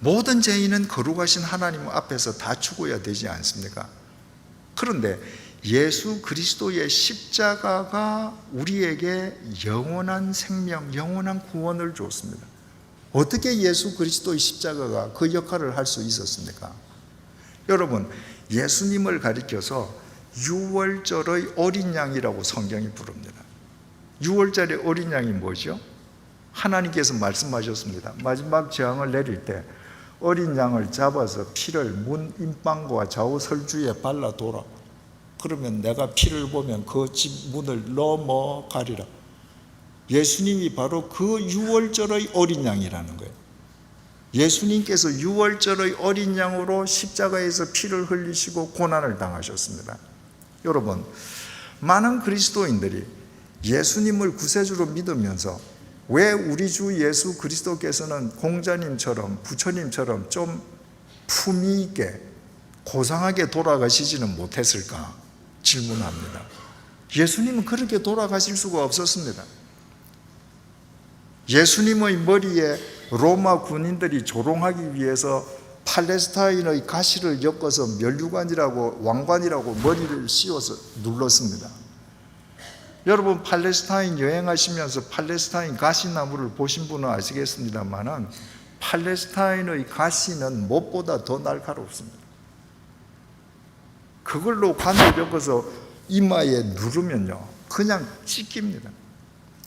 모든 죄인은 거룩하신 하나님 앞에서 다 죽어야 되지 않습니까? 그런데 예수 그리스도의 십자가가 우리에게 영원한 생명, 영원한 구원을 줬습니다. 어떻게 예수 그리스도의 십자가가 그 역할을 할 수 있었습니까? 여러분, 예수님을 가리켜서 유월절의 어린 양이라고 성경이 부릅니다. 유월절의 어린 양이 뭐죠? 하나님께서 말씀하셨습니다. 마지막 재앙을 내릴 때 어린 양을 잡아서 피를 문 임방과 좌우 설주에 발라둬라. 그러면 내가 피를 보면 그 집 문을 넘어가리라. 예수님이 바로 그 유월절의 어린 양이라는 거예요. 예수님께서 유월절의 어린 양으로 십자가에서 피를 흘리시고 고난을 당하셨습니다. 여러분, 많은 그리스도인들이 예수님을 구세주로 믿으면서 왜 우리 주 예수 그리스도께서는 공자님처럼 부처님처럼 좀 품위 있게 고상하게 돌아가시지는 못했을까 질문합니다. 예수님은 그렇게 돌아가실 수가 없었습니다. 예수님의 머리에 로마 군인들이 조롱하기 위해서 팔레스타인의 가시를 엮어서 면류관이라고 왕관이라고 머리를 씌워서 눌렀습니다. 여러분 팔레스타인 여행하시면서 팔레스타인 가시나무를 보신 분은 아시겠습니다만은 팔레스타인의 가시는 못보다 더 날카롭습니다. 그걸로 관을 엮어서 이마에 누르면요 그냥 찢깁니다.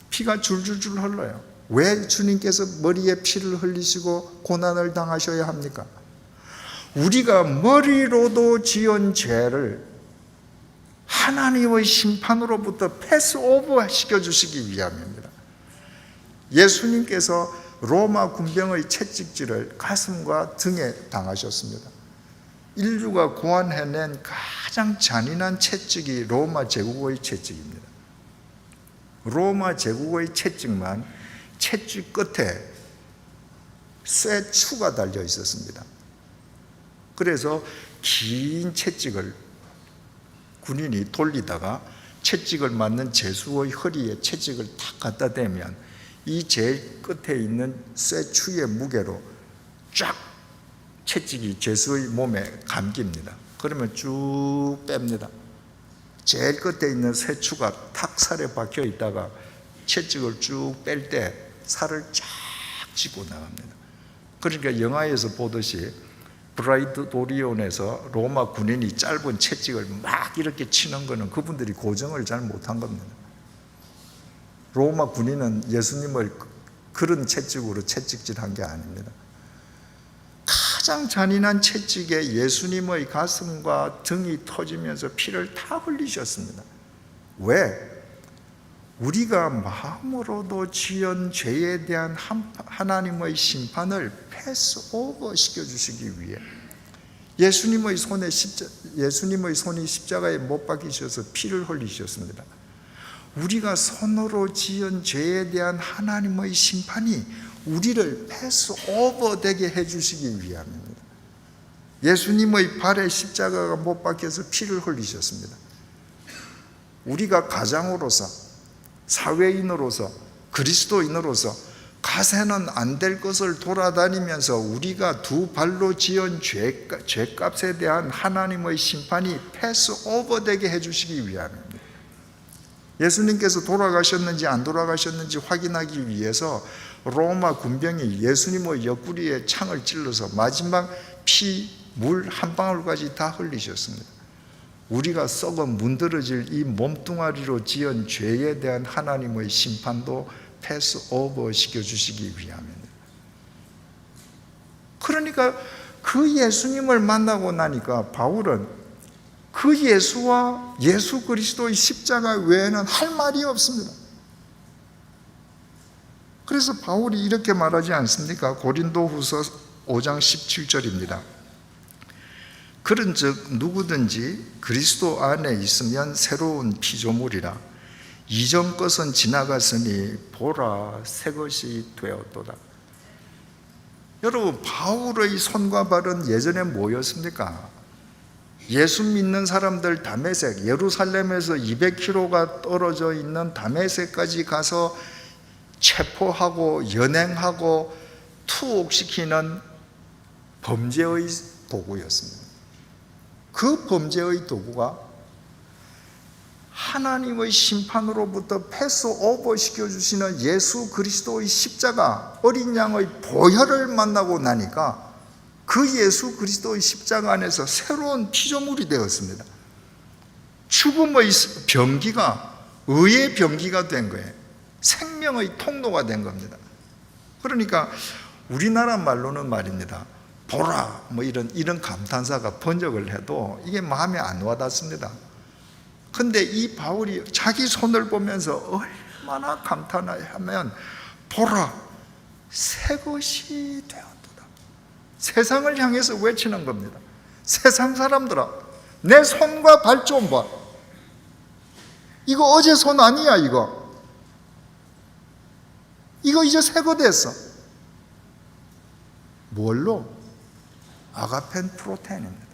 피가 줄줄줄 흘러요. 왜 주님께서 머리에 피를 흘리시고 고난을 당하셔야 합니까? 우리가 머리로도 지은 죄를 하나님의 심판으로부터 패스오버 시켜주시기 위함입니다. 예수님께서 로마 군병의 채찍질을 가슴과 등에 당하셨습니다. 인류가 고안해낸 가장 잔인한 채찍이 로마 제국의 채찍입니다. 로마 제국의 채찍만 채찍 끝에 쇠추가 달려 있었습니다. 그래서 긴 채찍을 군인이 돌리다가 채찍을 맞는 제수의 허리에 채찍을 탁 갖다 대면 이 제일 끝에 있는 쇠추의 무게로 쫙 채찍이 제수의 몸에 감깁니다. 그러면 쭉 뺍니다. 제일 끝에 있는 쇠추가 탁 살에 박혀 있다가 채찍을 쭉 뺄 때 살을 쫙 짚고 나갑니다. 그러니까 영화에서 보듯이 브라이드 도리온에서 로마 군인이 짧은 채찍을 막 이렇게 치는 것은 그분들이 고정을 잘 못한 겁니다. 로마 군인은 예수님을 그런 채찍으로 채찍질한 게 아닙니다. 가장 잔인한 채찍에 예수님의 가슴과 등이 터지면서 피를 다 흘리셨습니다. 왜? 우리가 마음으로도 지은 죄에 대한 하나님의 심판을 패스오버 시켜주시기 위해 예수님의 손이 십자가에 못 박히셔서 피를 흘리셨습니다. 우리가 손으로 지은 죄에 대한 하나님의 심판이 우리를 패스오버 되게 해주시기 위함입니다. 예수님의 발에 십자가가 못 박혀서 피를 흘리셨습니다. 우리가 가장으로서 사회인으로서 그리스도인으로서 가세는 안 될 것을 돌아다니면서 우리가 두 발로 지은 죄값에 대한 하나님의 심판이 패스오버 되게 해주시기 위함입니다. 예수님께서 돌아가셨는지 안 돌아가셨는지 확인하기 위해서 로마 군병이 예수님의 옆구리에 창을 찔러서 마지막 피, 물 한 방울까지 다 흘리셨습니다. 우리가 썩어 문드러질 이 몸뚱아리로 지은 죄에 대한 하나님의 심판도 패스오버 시켜주시기 위함입니다. 그러니까 그 예수님을 만나고 나니까 바울은 그 예수와 예수 그리스도의 십자가 외에는 할 말이 없습니다. 그래서 바울이 이렇게 말하지 않습니까? 고린도후서 5장 17절입니다. 그런즉 누구든지 그리스도 안에 있으면 새로운 피조물이라 이전 것은 지나갔으니 보라 새 것이 되었도다. 여러분 바울의 손과 발은 예전에 뭐였습니까? 예수 믿는 사람들 다메섹, 예루살렘에서 200km가 떨어져 있는 다메섹까지 가서 체포하고 연행하고 투옥시키는 범죄의 도구였습니다. 그 범죄의 도구가 하나님의 심판으로부터 패스오버 시켜주시는 예수 그리스도의 십자가, 어린 양의 보혈을 만나고 나니까 그 예수 그리스도의 십자가 안에서 새로운 피조물이 되었습니다. 죽음의 병기가 의의 병기가 된 거예요. 생명의 통로가 된 겁니다. 그러니까 우리나라 말로는 말입니다. 보라 뭐 이런 감탄사가 번역을 해도 이게 마음에 안 와닿습니다. 근데 이 바울이 자기 손을 보면서 얼마나 감탄하면 보라 새 것이 되었도다. 세상을 향해서 외치는 겁니다. 세상 사람들아 내 손과 발 좀 봐. 이거 어제 손 아니야. 이거 이제 새 거 됐어. 뭘로? 아가펜 프로테인입니다.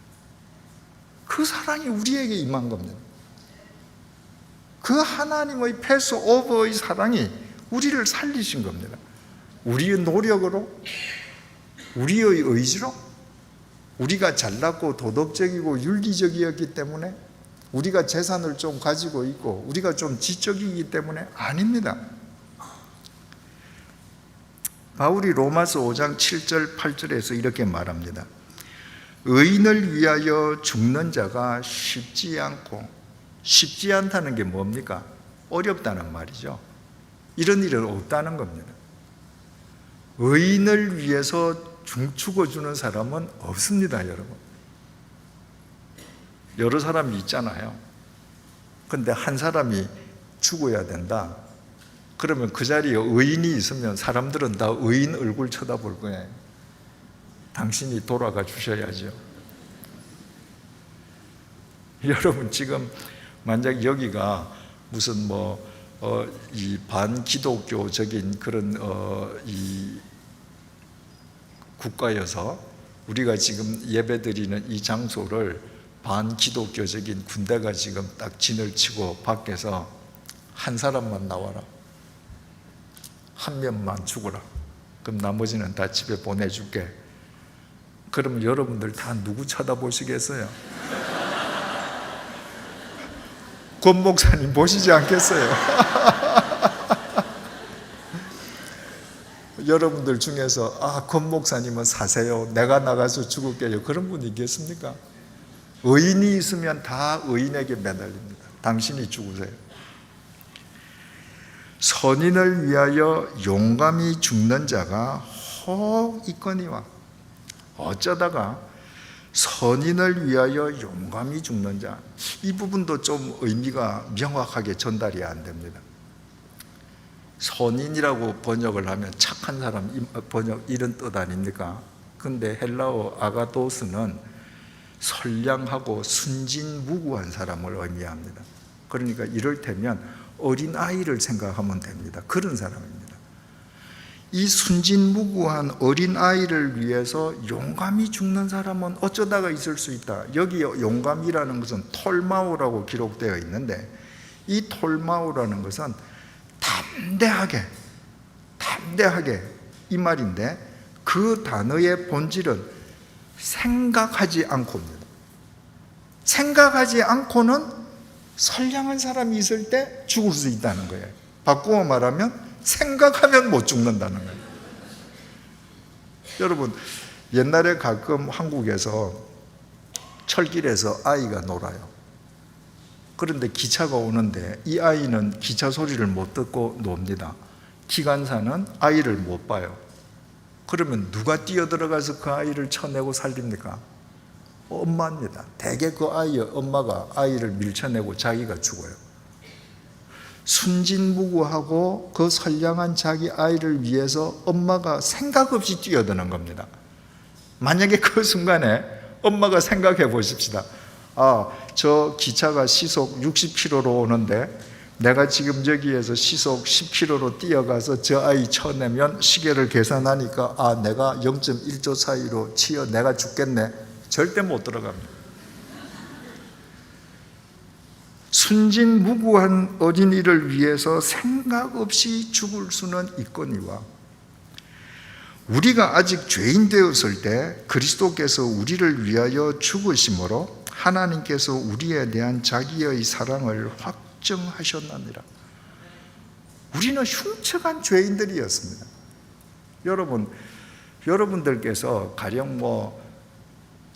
그 사랑이 우리에게 임한 겁니다. 그 하나님의 패스오버의 사랑이 우리를 살리신 겁니다. 우리의 노력으로, 우리의 의지로, 우리가 잘났고 도덕적이고 윤리적이었기 때문에 우리가 재산을 좀 가지고 있고 우리가 좀 지적이기 때문에 아닙니다. 바울이 로마서 5장 7절 8절에서 이렇게 말합니다. 의인을 위하여 죽는 자가 쉽지 않다는 게 뭡니까? 어렵다는 말이죠. 이런 일은 없다는 겁니다. 의인을 위해서 죽어주는 사람은 없습니다, 여러분. 여러 사람이 있잖아요. 근데 한 사람이 죽어야 된다. 그러면 그 자리에 의인이 있으면 사람들은 다 의인 얼굴 쳐다볼 거예요. 당신이 돌아가 주셔야죠. 여러분, 지금 만약 여기가 무슨 이 반기독교적인 그런 이 국가여서 우리가 지금 예배드리는 이 장소를 반기독교적인 군대가 지금 딱 진을 치고 밖에서 한 사람만 나와라, 한 명만 죽어라, 그럼 나머지는 다 집에 보내줄게. 그러면 여러분들 다 누구 쳐다보시겠어요? 권 목사님 보시지 않겠어요? 여러분들 중에서 권 목사님은 사세요, 내가 나가서 죽을게요, 그런 분이 있겠습니까? 의인이 있으면 다 의인에게 매달립니다. 당신이 죽으세요. 선인을 위하여 용감히 죽는 자가 혹 있거니와. 어쩌다가 선인을 위하여 용감히 죽는 자, 이 부분도 좀 의미가 명확하게 전달이 안 됩니다. 선인이라고 번역을 하면 착한 사람, 번역 이런 뜻 아닙니까? 근데 헬라어 아가도스는 선량하고 순진무구한 사람을 의미합니다. 그러니까 이를테면 어린아이를 생각하면 됩니다. 그런 사람입니다. 이 순진무구한 어린아이를 위해서 용감히 죽는 사람은 어쩌다가 있을 수 있다. 여기 용감이라는 것은 톨마오라고 기록되어 있는데, 이 톨마오라는 것은 담대하게 이 말인데, 그 단어의 본질은 생각하지 않고입니다. 생각하지 않고는 선량한 사람이 있을 때 죽을 수 있다는 거예요. 바꾸어 말하면 생각하면 못 죽는다는 거예요. 여러분, 옛날에 가끔 한국에서 철길에서 아이가 놀아요. 그런데 기차가 오는데 이 아이는 기차 소리를 못 듣고 놉니다. 기관사는 아이를 못 봐요. 그러면 누가 뛰어들어가서 그 아이를 쳐내고 살립니까? 엄마입니다. 대개 그 아이의 엄마가 아이를 밀쳐내고 자기가 죽어요. 순진무구하고 그 선량한 자기 아이를 위해서 엄마가 생각 없이 뛰어드는 겁니다. 만약에 그 순간에 엄마가 생각해 보십시다. 저 기차가 시속 60km로 오는데 내가 지금 여기에서 시속 10km로 뛰어가서 저 아이 쳐내면 시계를 계산하니까 내가 0.1초 사이로 치여 내가 죽겠네. 절대 못 들어갑니다. 순진무구한 어린이를 위해서 생각 없이 죽을 수는 있거니와, 우리가 아직 죄인 되었을 때 그리스도께서 우리를 위하여 죽으심으로 하나님께서 우리에 대한 자기의 사랑을 확증하셨느니라. 우리는 흉측한 죄인들이었습니다. 여러분들께서 가령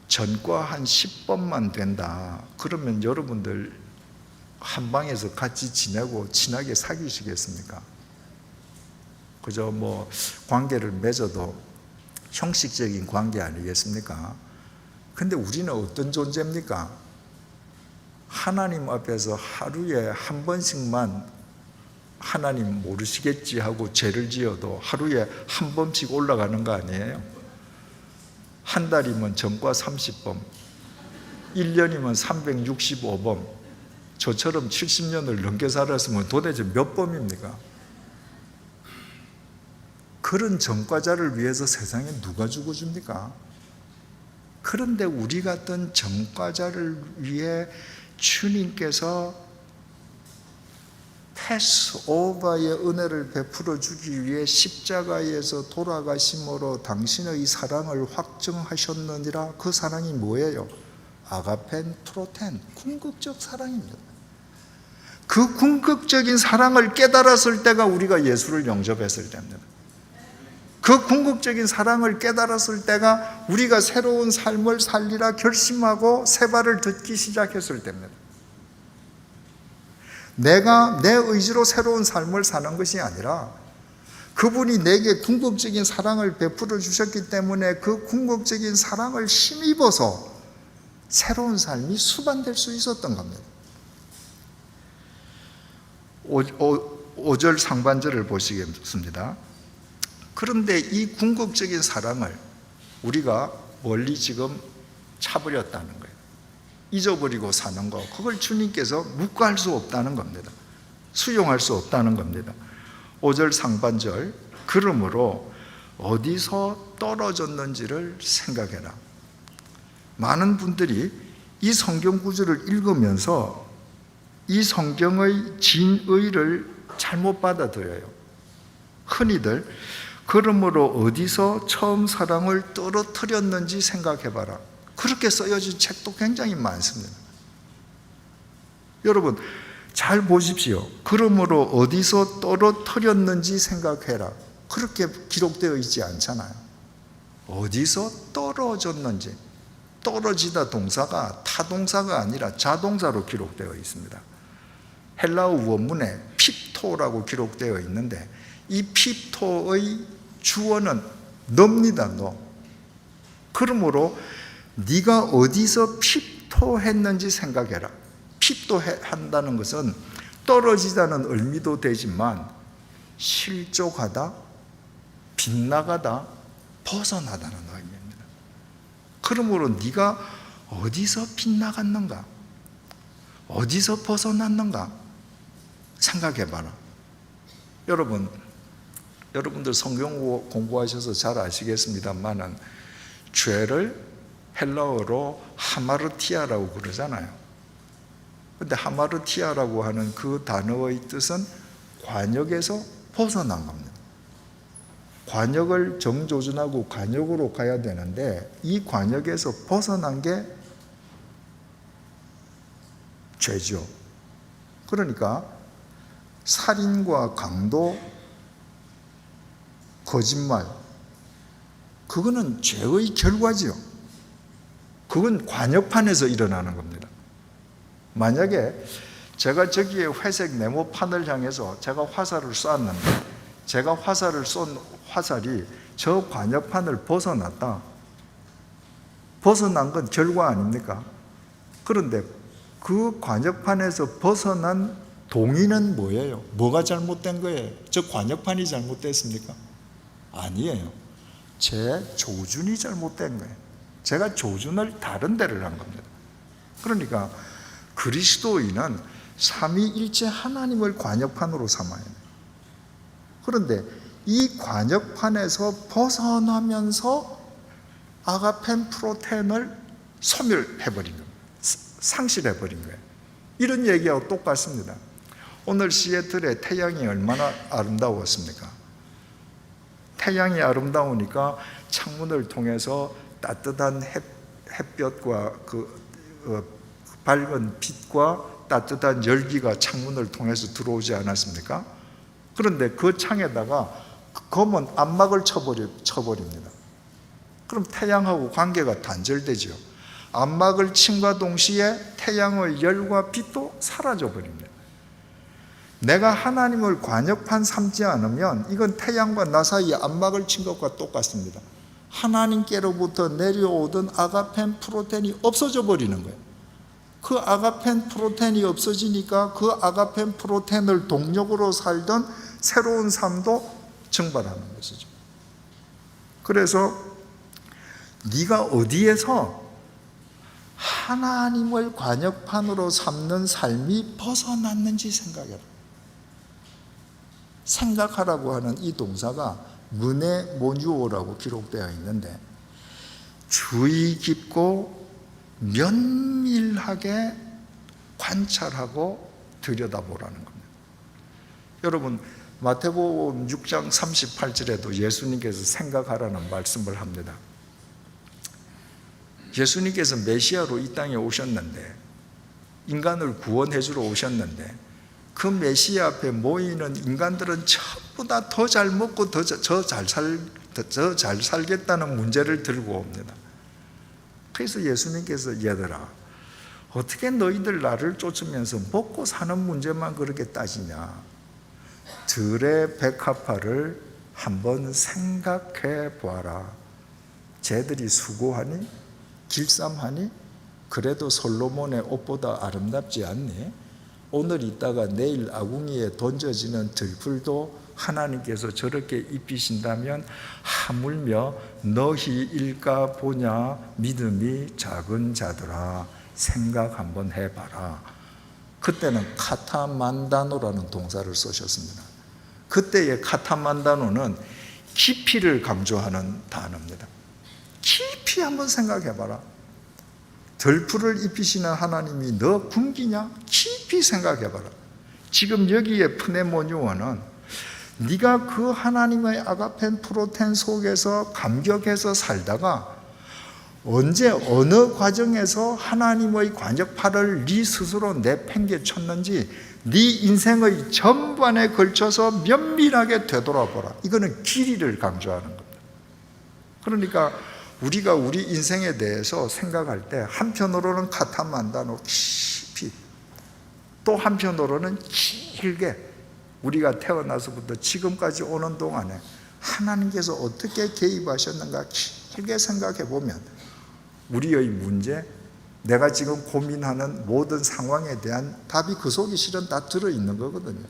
전과 한 10번만 된다 그러면 여러분들 한 방에서 같이 지내고 친하게 사귀시겠습니까? 그저 관계를 맺어도 형식적인 관계 아니겠습니까? 근데 우리는 어떤 존재입니까? 하나님 앞에서 하루에 한 번씩만 하나님 모르시겠지 하고 죄를 지어도 하루에 한 번씩 올라가는 거 아니에요? 한 달이면 전과 30번, 1년이면 365번, 저처럼 70년을 넘게 살았으면 도대체 몇 범입니까? 그런 전과자를 위해서 세상에 누가 죽어줍니까? 그런데 우리 같은 전과자를 위해 주님께서 패스오버의 은혜를 베풀어 주기 위해 십자가에서 돌아가심으로 당신의 사랑을 확증하셨느니라. 그 사랑이 뭐예요? 아가펜 프로텐, 궁극적 사랑입니다. 그 궁극적인 사랑을 깨달았을 때가 우리가 예수를 영접했을 때입니다. 그 궁극적인 사랑을 깨달았을 때가 우리가 새로운 삶을 살리라 결심하고 새 발을 듣기 시작했을 때입니다. 내가 내 의지로 새로운 삶을 사는 것이 아니라 그분이 내게 궁극적인 사랑을 베풀어 주셨기 때문에 그 궁극적인 사랑을 힘입어서 새로운 삶이 수반될 수 있었던 겁니다. 5절 상반절을 보시겠습니다. 그런데 이 궁극적인 사랑을 우리가 멀리 지금 차버렸다는 거예요. 잊어버리고 사는 거, 그걸 주님께서 묵과할 수 없다는 겁니다. 수용할 수 없다는 겁니다. 5절 상반절, 그러므로 어디서 떨어졌는지를 생각해라. 많은 분들이 이 성경 구절을 읽으면서 이 성경의 진의를 잘못 받아들여요. 흔히들 그러므로 어디서 처음 사랑을 떨어뜨렸는지 생각해봐라. 그렇게 쓰여진 책도 굉장히 많습니다. 여러분 잘 보십시오. 그러므로 어디서 떨어뜨렸는지 생각해라. 그렇게 기록되어 있지 않잖아요. 어디서 떨어졌는지. 떨어지다 동사가 타동사가 아니라 자동사로 기록되어 있습니다. 헬라어 원문에 핍토라고 기록되어 있는데 이 핍토의 주어는 너입니다. 너. 그러므로 네가 어디서 핍토했는지 생각해라. 핍토한다는 것은 떨어지다는 의미도 되지만 실족하다, 빗나가다, 벗어나다는 의미입니다. 그러므로 네가 어디서 빗나갔는가? 어디서 벗어났는가? 생각해봐라. 여러분들 성경 공부하셔서 잘 아시겠습니다만은 죄를 헬라어로 하마르티아라고 그러잖아요. 그런데 하마르티아라고 하는 그 단어의 뜻은 관역에서 벗어난 겁니다. 관역을 정조준하고 관역으로 가야 되는데 이 관역에서 벗어난 게 죄죠. 그러니까 살인과 강도, 거짓말, 그거는 죄의 결과지요. 그건 관역판에서 일어나는 겁니다. 만약에 제가 저기에 회색 네모판을 향해서 제가 화살을 쐈는데 제가 화살을 쏜 화살이 저 관역판을 벗어났다. 벗어난 건 결과 아닙니까? 그런데 그 관역판에서 벗어난 동의는 뭐예요? 뭐가 잘못된 거예요? 저 관역판이 잘못됐습니까? 아니에요. 제 조준이 잘못된 거예요. 제가 조준을 다른 데를 한 겁니다. 그러니까 그리스도인은 삼위일체 하나님을 관역판으로 삼아야 돼요. 그런데 이 관역판에서 벗어나면서 아가펜 프로텐을 소멸해버린 겁니다. 상실해버린 거예요. 이런 얘기하고 똑같습니다. 오늘 시애틀의 태양이 얼마나 아름다웠습니까? 태양이 아름다우니까 창문을 통해서 따뜻한 햇볕과 밝은 빛과 따뜻한 열기가 창문을 통해서 들어오지 않았습니까? 그런데 그 창에다가 검은 암막을 쳐버립니다. 그럼 태양하고 관계가 단절되죠. 암막을 침과 동시에 태양의 열과 빛도 사라져 버립니다. 내가 하나님을 관역판 삼지 않으면 이건 태양과 나 사이에 암막을 친 것과 똑같습니다. 하나님께로부터 내려오던 아가펜 프로텐이 없어져 버리는 거예요. 그 아가펜 프로텐이 없어지니까 그 아가펜 프로텐을 동력으로 살던 새로운 삶도 증발하는 것이죠. 그래서 네가 어디에서 하나님을 관역판으로 삼는 삶이 벗어났는지 생각해라. 생각하라고 하는 이 동사가 문에 모뉴오라고 기록되어 있는데 주의 깊고 면밀하게 관찰하고 들여다보라는 겁니다. 여러분 마태복음 6장 38절에도 예수님께서 생각하라는 말씀을 합니다. 예수님께서 메시아로 이 땅에 오셨는데, 인간을 구원해 주러 오셨는데, 그 메시아 앞에 모이는 인간들은 전부 다 더 잘 먹고 더 잘 살겠다는 문제를 들고 옵니다. 그래서 예수님께서 얘들아, 어떻게 너희들 나를 쫓으면서 먹고 사는 문제만 그렇게 따지냐? 들의 백합화를 한번 생각해 보아라. 쟤들이 수고하니? 길쌈하니? 그래도 솔로몬의 옷보다 아름답지 않니? 오늘 있다가 내일 아궁이에 던져지는 들풀도 하나님께서 저렇게 입히신다면 하물며 너희 일까 보냐? 믿음이 작은 자들아, 생각 한번 해봐라. 그때는 카타만다노라는 동사를 쓰셨습니다. 그때의 카타만다노는 깊이를 강조하는 단어입니다. 깊이 한번 생각해봐라. 들풀을 입히시는 하나님이 너 굶기냐? 깊이 생각해봐라. 지금 여기에 프네모니오는 네가 그 하나님의 아가펜 프로텐 속에서 감격해서 살다가 언제 어느 과정에서 하나님의 관역파를 네 스스로 내팽개쳤는지 네 인생의 전반에 걸쳐서 면밀하게 되돌아보라. 이거는 길이를 강조하는 겁니다. 그러니까 우리가 우리 인생에 대해서 생각할 때 한편으로는 카타만다노 깊이, 또 한편으로는 길게 우리가 태어나서부터 지금까지 오는 동안에 하나님께서 어떻게 개입하셨는가 길게 생각해 보면 우리의 문제, 내가 지금 고민하는 모든 상황에 대한 답이 그 속에 실은 다 들어있는 거거든요.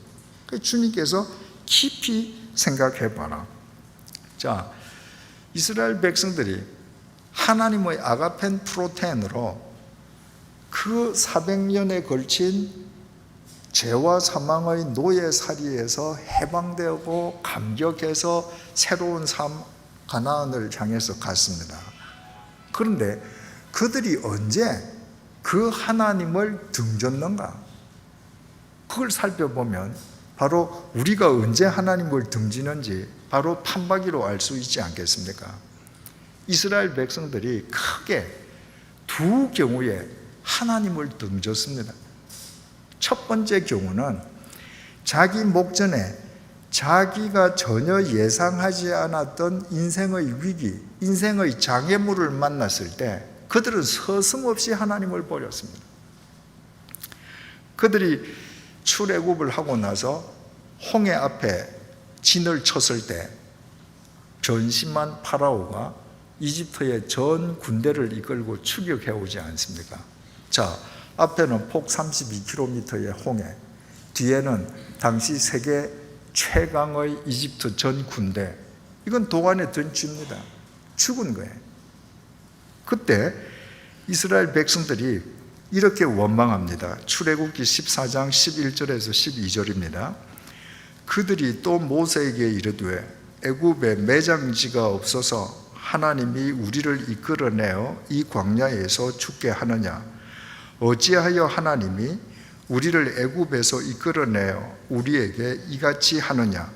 그래서 주님께서 깊이 생각해 봐라. 자, 이스라엘 백성들이 하나님의 아가펜 프로텐으로 그 400년에 걸친 죄와 사망의 노예살이에서 해방되고 감격해서 새로운 삶 가나안을 향해서 갔습니다. 그런데 그들이 언제 그 하나님을 등졌는가? 그걸 살펴보면 바로 우리가 언제 하나님을 등지는지 바로 판박이로 알 수 있지 않겠습니까? 이스라엘 백성들이 크게 두 경우에 하나님을 등졌습니다. 첫 번째 경우는 자기 목전에 자기가 전혀 예상하지 않았던 인생의 위기, 인생의 장애물을 만났을 때 그들은 서슴없이 하나님을 버렸습니다. 그들이 출애굽을 하고 나서 홍해 앞에 진을 쳤을 때 변심한 파라오가 이집트의 전 군대를 이끌고 추격해 오지 않습니까? 자, 앞에는 폭 32km의 홍해, 뒤에는 당시 세계 최강의 이집트 전 군대, 이건 도안에 든 쥐입니다. 죽은 거예요. 그때 이스라엘 백성들이 이렇게 원망합니다. 출애굽기 14장 11절에서 12절입니다. 그들이 또 모세에게 이르되 애굽에 매장지가 없어서 하나님이 우리를 이끌어내어 이 광야에서 죽게 하느냐? 어찌하여 하나님이 우리를 애굽에서 이끌어내어 우리에게 이같이 하느냐?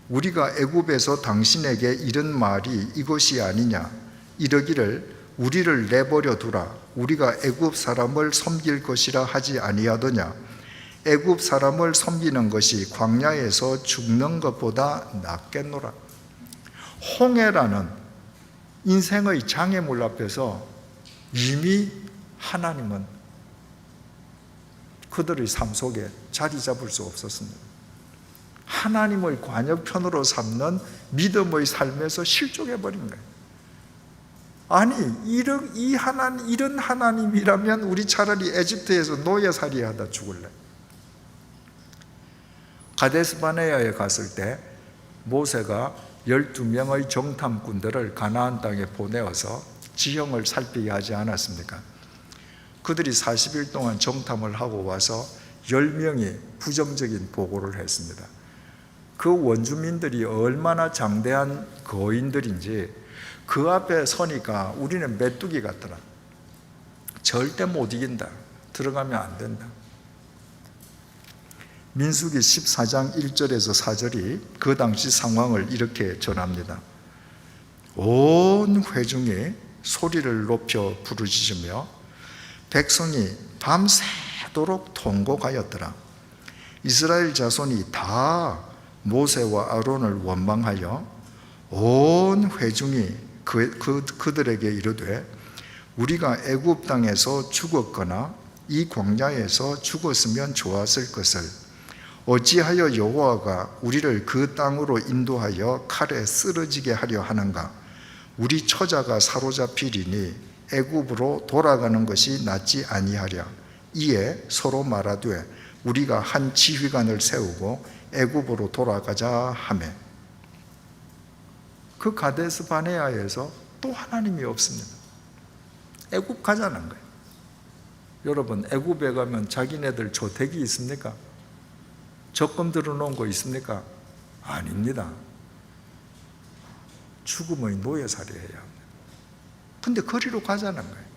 우리가 애굽에서 당신에게 이른 말이 이것이 아니냐? 이러기를 우리를 내버려 두라. 우리가 애굽 사람을 섬길 것이라 하지 아니하더냐? 애굽 사람을 섬기는 것이 광야에서 죽는 것보다 낫겠노라. 홍해라는 인생의 장애물 앞에서 이미 하나님은 그들의 삶 속에 자리 잡을 수 없었습니다. 하나님을 관역편으로 삼는 믿음의 삶에서 실족해버린 거예요. 아니, 이런 하나님이라면 우리 차라리 에집트에서 노예살이 하다 죽을래. 가데스 바네아에 갔을 때 모세가 12명의 정탐꾼들을 가나안 땅에 보내어서 지형을 살피게 하지 않았습니까? 그들이 40일 동안 정탐을 하고 와서 10명이 부정적인 보고를 했습니다. 그 원주민들이 얼마나 장대한 거인들인지 그 앞에 서니까 우리는 메뚜기 같더라. 절대 못 이긴다. 들어가면 안 된다. 민수기 14장 1절에서 4절이 그 당시 상황을 이렇게 전합니다. 온 회중이 소리를 높여 부르짖으며 백성이 밤새도록 통곡하였더라. 이스라엘 자손이 다 모세와 아론을 원망하여 온 회중이 그들에게 이르되 우리가 애굽 땅에서 죽었거나 이 광야에서 죽었으면 좋았을 것을 어찌하여 여호와가 우리를 그 땅으로 인도하여 칼에 쓰러지게 하려 하는가? 우리 처자가 사로잡히리니 애굽으로 돌아가는 것이 낫지 아니하랴. 이에 서로 말하되 우리가 한 지휘관을 세우고 애굽으로 돌아가자 하매. 그 가데스 바네아에서 또 하나님이 없습니다. 애굽 가자는 거예요. 여러분, 애굽에 가면 자기네들 조택이 있습니까? 적금 들어놓은 거 있습니까? 아닙니다. 죽음의 노예살이 해야 합니다. 근데 거리로 가자는 거예요.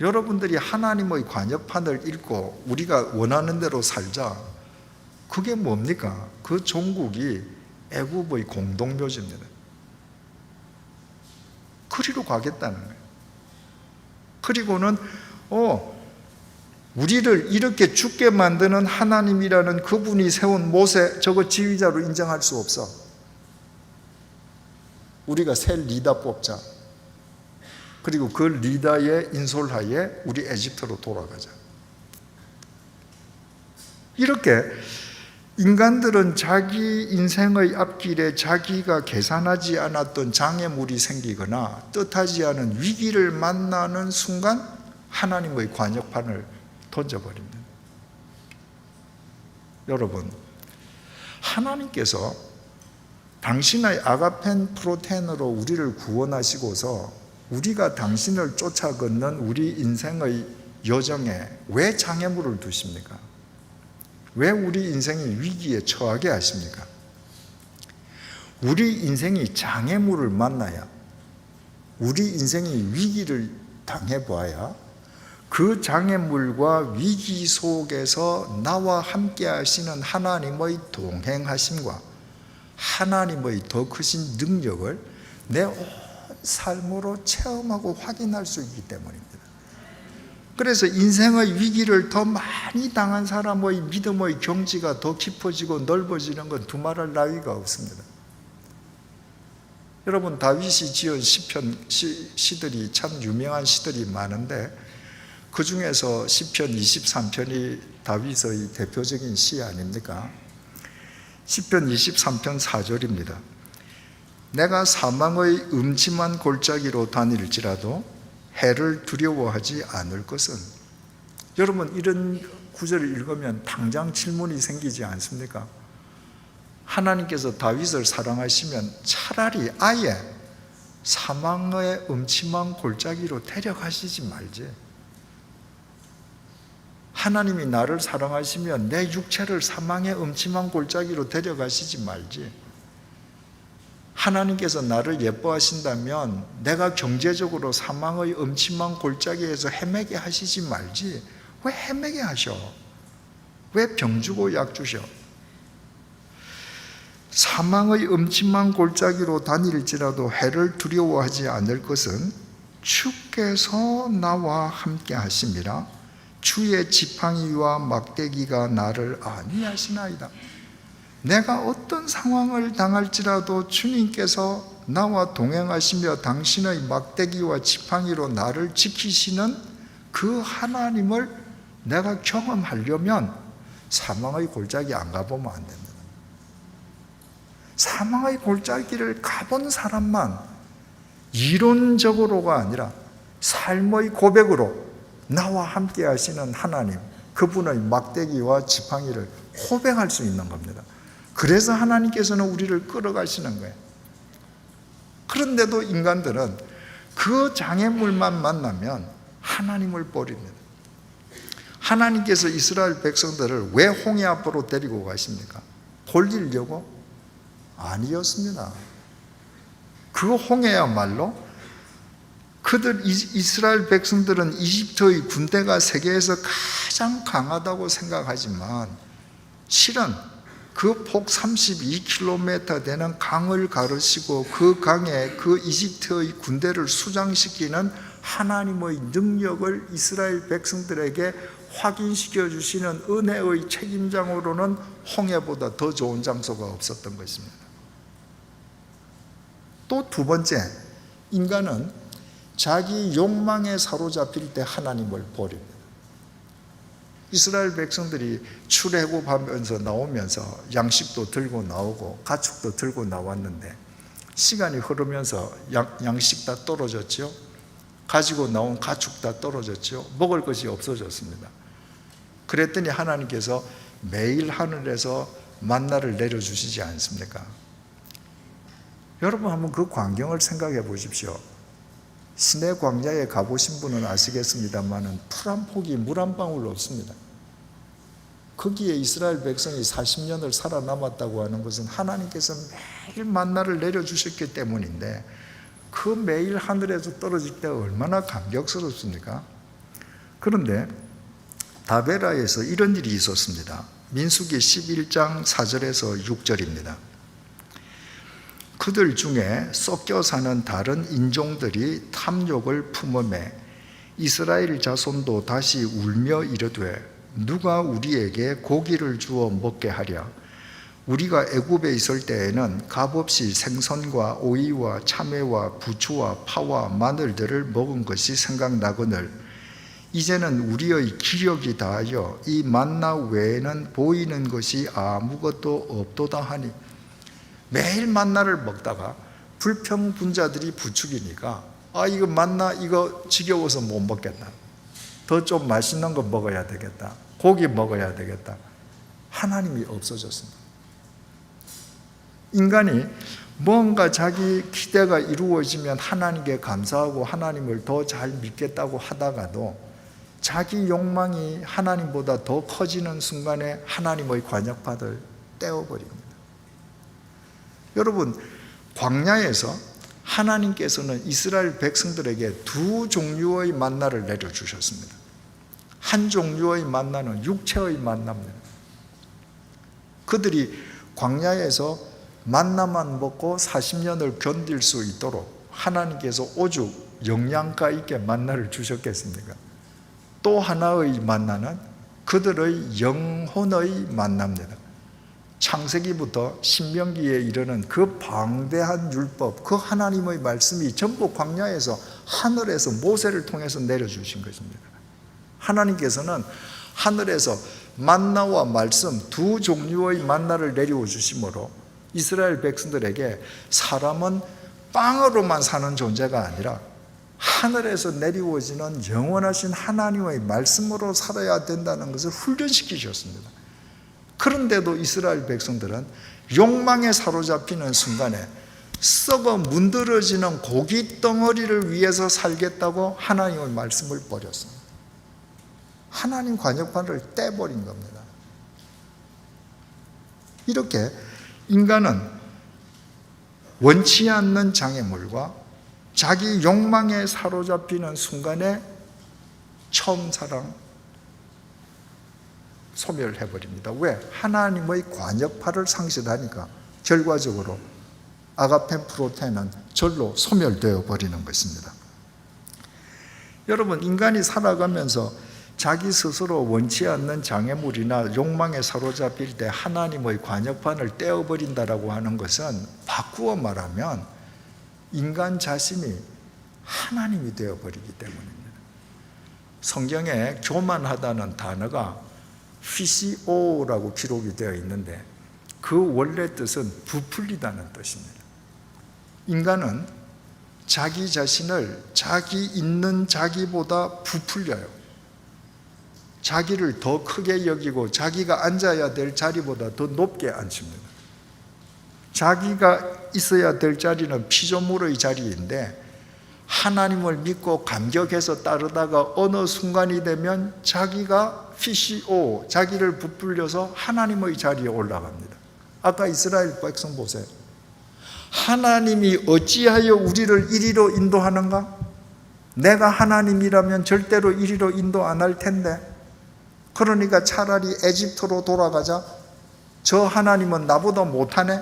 여러분들이 하나님의 관여판을 읽고 우리가 원하는 대로 살자. 그게 뭡니까? 그 종국이 애굽의 공동묘지입니다. 거리로 가겠다는 거예요. 그리고는 우리를 이렇게 죽게 만드는 하나님이라는 그분이 세운 모세, 저거 지휘자로 인정할 수 없어. 우리가 새 리더 뽑자. 그리고 그 리더의 인솔하에 우리 에집트로 돌아가자. 이렇게 인간들은 자기 인생의 앞길에 자기가 계산하지 않았던 장애물이 생기거나 뜻하지 않은 위기를 만나는 순간 하나님의 관역판을 던져버립니다. 여러분, 하나님께서 당신의 아가펜 프로텐으로 우리를 구원하시고서 우리가 당신을 쫓아 걷는 우리 인생의 여정에 왜 장애물을 두십니까? 왜 우리 인생이 위기에 처하게 하십니까? 우리 인생이 장애물을 만나야, 우리 인생이 위기를 당해봐야 그 장애물과 위기 속에서 나와 함께 하시는 하나님의 동행하심과 하나님의 더 크신 능력을 내 온 삶으로 체험하고 확인할 수 있기 때문입니다. 그래서 인생의 위기를 더 많이 당한 사람의 믿음의 경지가 더 깊어지고 넓어지는 건 두말할 나위가 없습니다. 여러분, 다윗이 지은 시들이 참 유명한 시들이 많은데 그 중에서 시편 23편이 다윗의 대표적인 시 아닙니까? 시편 23편 4절입니다. 내가 사망의 음침한 골짜기로 다닐지라도 해를 두려워하지 않을 것은. 여러분, 이런 구절을 읽으면 당장 질문이 생기지 않습니까? 하나님께서 다윗을 사랑하시면 차라리 아예 사망의 음침한 골짜기로 데려가시지 말지. 하나님이 나를 사랑하시면 내 육체를 사망의 음침한 골짜기로 데려가시지 말지. 하나님께서 나를 예뻐하신다면 내가 경제적으로 사망의 음침한 골짜기에서 헤매게 하시지 말지. 왜 헤매게 하셔? 왜 병 주고 약 주셔? 사망의 음침한 골짜기로 다닐지라도 해를 두려워하지 않을 것은 주께서 나와 함께 하심이라. 주의 지팡이와 막대기가 나를 안위하시나이다. 내가 어떤 상황을 당할지라도 주님께서 나와 동행하시며 당신의 막대기와 지팡이로 나를 지키시는 그 하나님을 내가 경험하려면 사망의 골짜기 안 가보면 안 됩니다. 사망의 골짜기를 가본 사람만 이론적으로가 아니라 삶의 고백으로 나와 함께 하시는 하나님, 그분의 막대기와 지팡이를 고백할 수 있는 겁니다. 그래서 하나님께서는 우리를 끌어가시는 거예요. 그런데도 인간들은 그 장애물만 만나면 하나님을 버립니다. 하나님께서 이스라엘 백성들을 왜 홍해 앞으로 데리고 가십니까? 돌리려고? 아니었습니다. 그 홍해야말로 이스라엘 백성들은 이집트의 군대가 세계에서 가장 강하다고 생각하지만 실은 그 폭 32km 되는 강을 가르시고 그 강에 그 이집트의 군대를 수장시키는 하나님의 능력을 이스라엘 백성들에게 확인시켜 주시는 은혜의 책임장으로는 홍해보다 더 좋은 장소가 없었던 것입니다. 또 두 번째, 인간은 자기 욕망에 사로잡힐 때 하나님을 버립니다. 이스라엘 백성들이 출애굽하면서 나오면서 양식도 들고 나오고 가축도 들고 나왔는데 시간이 흐르면서 양식 다 떨어졌죠. 가지고 나온 가축 다 떨어졌죠. 먹을 것이 없어졌습니다. 그랬더니 하나님께서 매일 하늘에서 만나를 내려주시지 않습니까? 여러분 한번 그 광경을 생각해 보십시오. 시내 광야에 가보신 분은 아시겠습니다만 풀 한 폭이 물 한 방울 없습니다. 거기에 이스라엘 백성이 40년을 살아남았다고 하는 것은 하나님께서 매일 만나를 내려주셨기 때문인데 그 매일 하늘에서 떨어질 때 얼마나 감격스럽습니까? 그런데 다베라에서 이런 일이 있었습니다. 민수기 11장 4절에서 6절입니다. 그들 중에 섞여 사는 다른 인종들이 탐욕을 품음에 이스라엘 자손도 다시 울며 이르되 누가 우리에게 고기를 주어 먹게 하랴. 우리가 애굽에 있을 때에는 값없이 생선과 오이와 참외와 부추와 파와 마늘들을 먹은 것이 생각나거늘 이제는 우리의 기력이 다하여 이 만나 외에는 보이는 것이 아무것도 없도다 하니 매일 만나를 먹다가 불평분자들이 부추기니까 이거 만나 이거 지겨워서 못 먹겠다. 더 좀 맛있는 거 먹어야 되겠다. 고기 먹어야 되겠다. 하나님이 없어졌습니다. 인간이 뭔가 자기 기대가 이루어지면 하나님께 감사하고 하나님을 더 잘 믿겠다고 하다가도 자기 욕망이 하나님보다 더 커지는 순간에 하나님의 관역판을 떼어버립니다. 여러분, 광야에서 하나님께서는 이스라엘 백성들에게 두 종류의 만나를 내려주셨습니다. 한 종류의 만나는 육체의 만나입니다. 그들이 광야에서 만나만 먹고 40년을 견딜 수 있도록 하나님께서 오죽 영양가 있게 만나를 주셨겠습니까? 또 하나의 만나는 그들의 영혼의 만나입니다. 창세기부터 신명기에 이르는 그 방대한 율법, 그 하나님의 말씀이 전부 광야에서 하늘에서 모세를 통해서 내려주신 것입니다. 하나님께서는 하늘에서 만나와 말씀 두 종류의 만나를 내려오 주심으로 이스라엘 백성들에게 사람은 빵으로만 사는 존재가 아니라 하늘에서 내려오지는 영원하신 하나님의 말씀으로 살아야 된다는 것을 훈련시키셨습니다. 그런데도 이스라엘 백성들은 욕망에 사로잡히는 순간에 썩어 문드러지는 고기 덩어리를 위해서 살겠다고 하나님의 말씀을 버렸습니다. 하나님 관역판을 떼버린 겁니다. 이렇게 인간은 원치 않는 장애물과 자기 욕망에 사로잡히는 순간에 처음 사랑 소멸해버립니다. 왜? 하나님의 관역파를 상실하니까 결과적으로 아가펜 프로테는 절로 소멸되어 버리는 것입니다. 여러분, 인간이 살아가면서 자기 스스로 원치 않는 장애물이나 욕망에 사로잡힐 때 하나님의 관역판을 떼어버린다라고 하는 것은 바꾸어 말하면 인간 자신이 하나님이 되어버리기 때문입니다. 성경에 교만하다는 단어가 피시오라고 기록이 되어 있는데 그 원래 뜻은 부풀리다는 뜻입니다. 인간은 자기 자신을 자기 있는 자기보다 부풀려요. 자기를 더 크게 여기고 자기가 앉아야 될 자리보다 더 높게 앉힙니다. 자기가 있어야 될 자리는 피조물의 자리인데 하나님을 믿고 감격해서 따르다가 어느 순간이 되면 자기가 피시오, 자기를 부풀려서 하나님의 자리에 올라갑니다. 아까 이스라엘 백성 보세요. 하나님이 어찌하여 우리를 이리로 인도하는가? 내가 하나님이라면 절대로 이리로 인도 안 할 텐데, 그러니까 차라리 에집트로 돌아가자. 저 하나님은 나보다 못하네?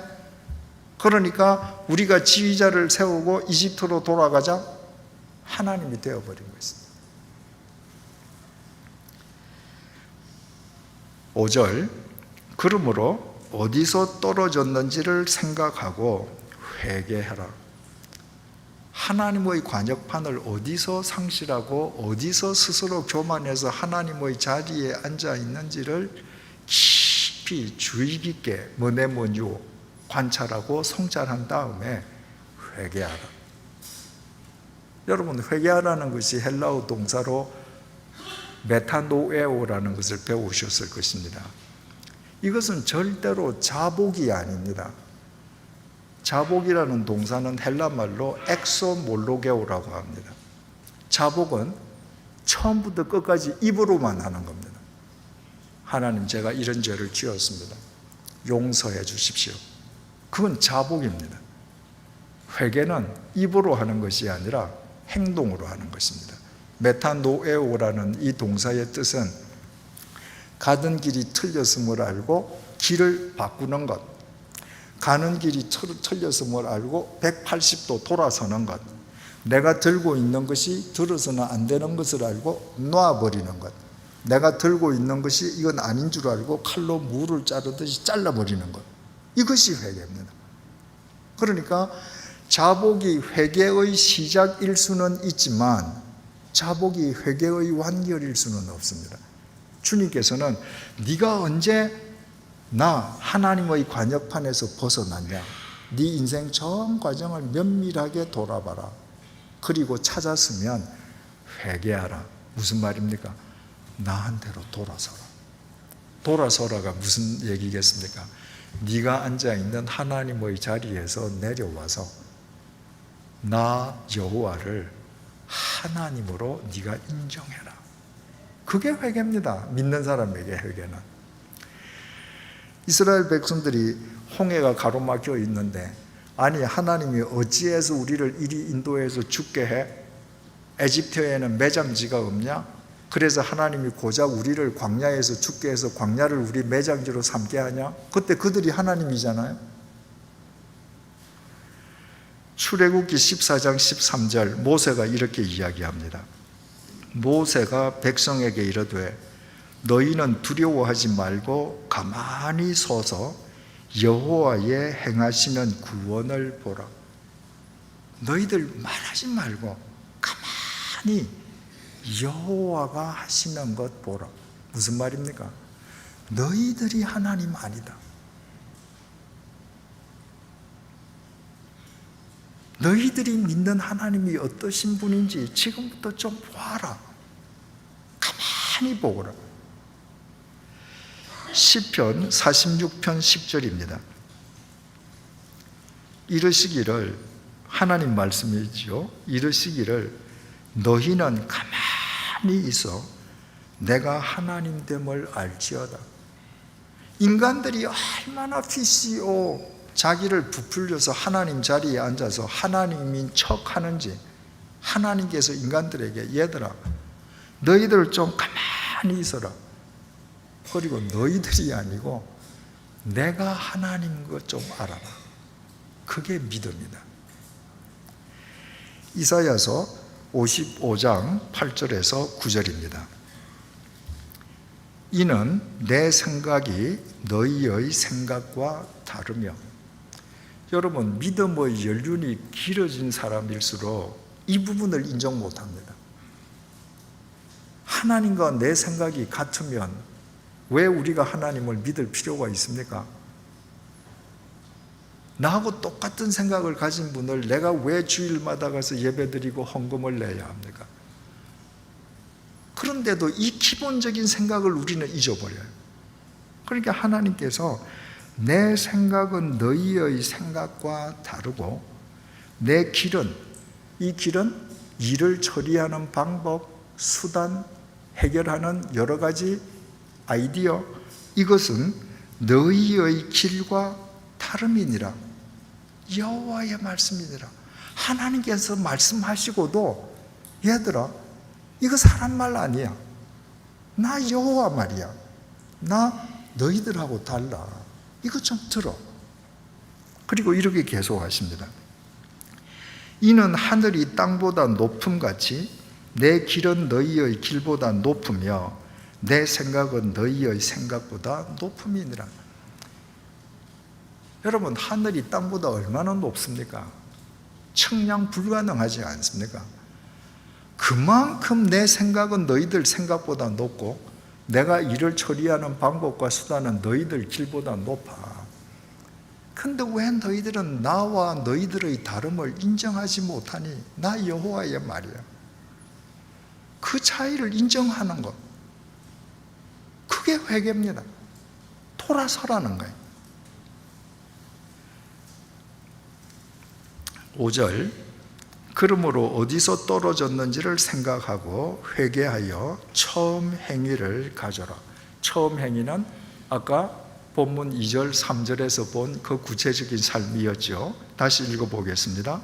그러니까 우리가 지휘자를 세우고 이집트로 돌아가자. 하나님이 되어버린 것입니다. 5절, 그러므로 어디서 떨어졌는지를 생각하고 회개하라. 하나님의 관역판을 어디서 상실하고 어디서 스스로 교만해서 하나님의 자리에 앉아 있는지를 깊이 주의 깊게 머네모유 관찰하고 성찰한 다음에 회개하라. 여러분, 회개하라는 것이 헬라어 동사로 메타노에오라는 것을 배우셨을 것입니다. 이것은 절대로 자복이 아닙니다. 자복이라는 동사는 헬라말로 엑소몰로게오라고 합니다. 자복은 처음부터 끝까지 입으로만 하는 겁니다. 하나님, 제가 이런 죄를 지었습니다. 용서해 주십시오. 그건 자복입니다. 회개는 입으로 하는 것이 아니라 행동으로 하는 것입니다. 메타노에오라는 이 동사의 뜻은 가던 길이 틀렸음을 알고 길을 바꾸는 것, 가는 길이 틀렸음을 알고 180도 돌아서는 것, 내가 들고 있는 것이 들어서는 안 되는 것을 알고 놔버리는 것, 내가 들고 있는 것이 이건 아닌 줄 알고 칼로 무를 자르듯이 잘라버리는 것, 이것이 회개입니다. 그러니까 자복이 회개의 시작일 수는 있지만 자복이 회개의 완결일 수는 없습니다. 주님께서는 네가 언제 나 하나님의 관역판에서 벗어났냐? 네 인생 전 과정을 면밀하게 돌아봐라. 그리고 찾았으면 회개하라. 무슨 말입니까? 나한테로 돌아서라. 돌아서라가 무슨 얘기겠습니까? 네가 앉아있는 하나님의 자리에서 내려와서 나 여호와를 하나님으로 네가 인정해라. 그게 회개입니다. 믿는 사람에게 회개는. 이스라엘 백성들이 홍해가 가로막혀 있는데, 아니 하나님이 어찌해서 우리를 이리 인도해서 죽게 해? 에집트에는 매장지가 없냐? 그래서 하나님이 고작 우리를 광야에서 죽게 해서 광야를 우리 매장지로 삼게 하냐? 그때 그들이 하나님이잖아요. 출애굽기 14장 13절 모세가 이렇게 이야기합니다. 모세가 백성에게 이르되 너희는 두려워하지 말고 가만히 서서 여호와의 행하시는 구원을 보라. 너희들 말하지 말고 가만히 여호와가 하시는 것 보라. 무슨 말입니까? 너희들이 하나님 아니다. 너희들이 믿는 하나님이 어떠신 분인지 지금부터 좀 보아라. 가만히 보거라. 시편 46편 10절입니다. 이르시기를, 하나님 말씀이지요. 이르시기를 너희는 가만히 있어 내가 하나님됨을 알지어다. 인간들이 얼마나 PCO 자기를 부풀려서 하나님 자리에 앉아서 하나님인 척 하는지, 하나님께서 인간들에게 얘들아 너희들 좀 가만히 있어라. 그리고 너희들이 아니고 내가 하나님인 것 좀 알아라. 그게 믿음이다. 이사야서 55장 8절에서 9절입니다. 이는 내 생각이 너희의 생각과 다르며. 여러분, 믿음의 연륜이 길어진 사람일수록 이 부분을 인정 못합니다. 하나님과 내 생각이 같으면 왜 우리가 하나님을 믿을 필요가 있습니까? 나하고 똑같은 생각을 가진 분을 내가 왜 주일마다 가서 예배드리고 헌금을 내야 합니까? 그런데도 이 기본적인 생각을 우리는 잊어버려요. 그러니까 하나님께서 내 생각은 너희의 생각과 다르고 내 길은, 이 길은 일을 처리하는 방법, 수단, 해결하는 여러 가지 아이디어, 이것은 너희의 길과 다름이니라. 여호와의 말씀이니라. 하나님께서 말씀하시고도 얘들아 이거 사람 말 아니야. 나 여호와 말이야. 나 너희들하고 달라. 이것 좀 들어. 그리고 이렇게 계속하십니다. 이는 하늘이 땅보다 높음같이 내 길은 너희의 길보다 높으며 내 생각은 너희의 생각보다 높음이니라. 여러분, 하늘이 땅보다 얼마나 높습니까? 측량 불가능하지 않습니까? 그만큼 내 생각은 너희들 생각보다 높고 내가 일을 처리하는 방법과 수단은 너희들 길보다 높아. 근데 왜 너희들은 나와 너희들의 다름을 인정하지 못하니? 나 여호와의 말이야. 그 차이를 인정하는 것, 그게 회개입니다. 돌아서라는 거예요. 5절, 그러므로 어디서 떨어졌는지를 생각하고 회개하여 처음 행위를 가져라. 처음 행위는 아까 본문 2절, 3절에서 본 그 구체적인 삶이었죠. 다시 읽어보겠습니다.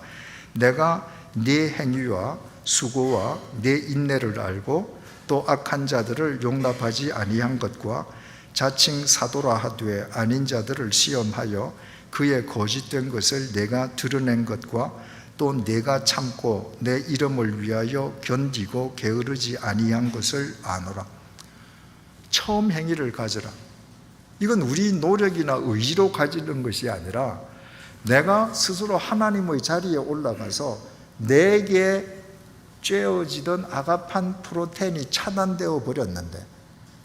내가 네 행위와 수고와 네 인내를 알고 또 악한 자들을 용납하지 아니한 것과 자칭 사도라 하되 아닌 자들을 시험하여 그의 거짓된 것을 내가 드러낸 것과 또 내가 참고 내 이름을 위하여 견디고 게으르지 아니한 것을 아노라. 처음 행위를 가져라. 이건 우리 노력이나 의지로 가지는 것이 아니라 내가 스스로 하나님의 자리에 올라가서 내게 쬐어지던 아가판 프로테인이 차단되어 버렸는데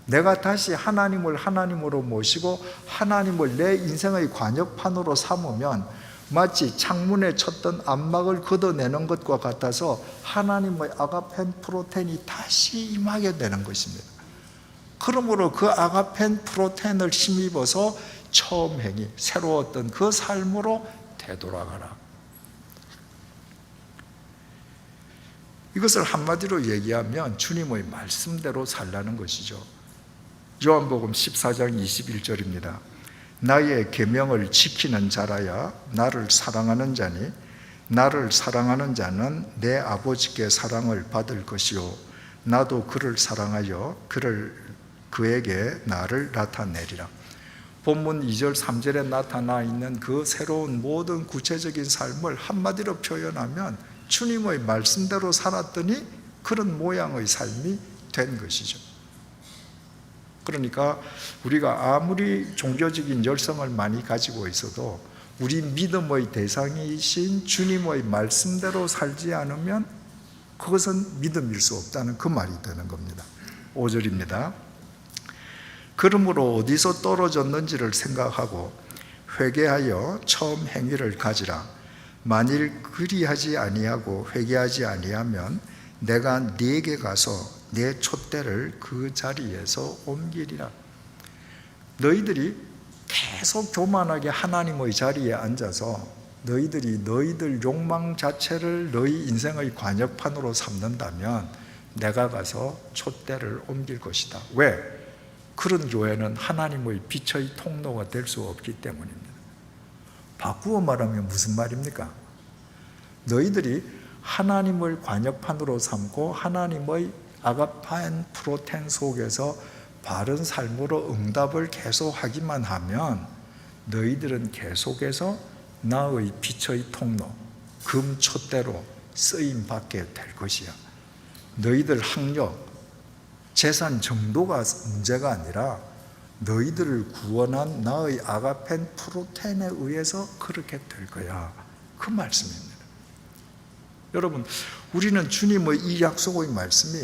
내가 다시 하나님을 하나님으로 모시고 하나님을 내 인생의 관역판으로 삼으면 마치 창문에 쳤던 암막을 걷어내는 것과 같아서 하나님의 아가펜 프로테인이 다시 임하게 되는 것입니다. 그러므로 그 아가펜 프로테인을 힘입어서 처음 행위, 새로웠던 그 삶으로 되돌아가라. 이것을 한마디로 얘기하면 주님의 말씀대로 살라는 것이죠. 요한복음 14장 21절입니다. 나의 계명을 지키는 자라야 나를 사랑하는 자니 나를 사랑하는 자는 내 아버지께 사랑을 받을 것이요 나도 그를 사랑하여 그에게 나를 나타내리라. 본문 2절 3절에 나타나 있는 그 새로운 모든 구체적인 삶을 한마디로 표현하면 주님의 말씀대로 살았더니 그런 모양의 삶이 된 것이죠. 그러니까 우리가 아무리 종교적인 열성을 많이 가지고 있어도 우리 믿음의 대상이신 주님의 말씀대로 살지 않으면 그것은 믿음일 수 없다는 그 말이 되는 겁니다. 5절입니다. 그러므로 어디서 떨어졌는지를 생각하고 회개하여 처음 행위를 가지라. 만일 그리하지 아니하고 회개하지 아니하면 내가 네게 가서 내 촛대를 그 자리에서 옮기리라. 너희들이 계속 교만하게 하나님의 자리에 앉아서 너희들 욕망 자체를 너희 인생의 관역판으로 삼는다면 내가 가서 촛대를 옮길 것이다. 왜? 그런 교회는 하나님의 빛의 통로가 될 수 없기 때문입니다. 바꾸어 말하면 무슨 말입니까? 너희들이 하나님을 관역판으로 삼고 하나님의 아가판 프로텐 속에서 바른 삶으로 응답을 계속하기만 하면 너희들은 계속해서 나의 빛의 통로, 금촛대로 쓰임받게 될 것이야. 너희들 학력, 재산 정도가 문제가 아니라 너희들을 구원한 나의 아가펜 프로텐에 의해서 그렇게 될 거야. 그 말씀입니다. 여러분, 우리는 주님의 이 약속의 말씀이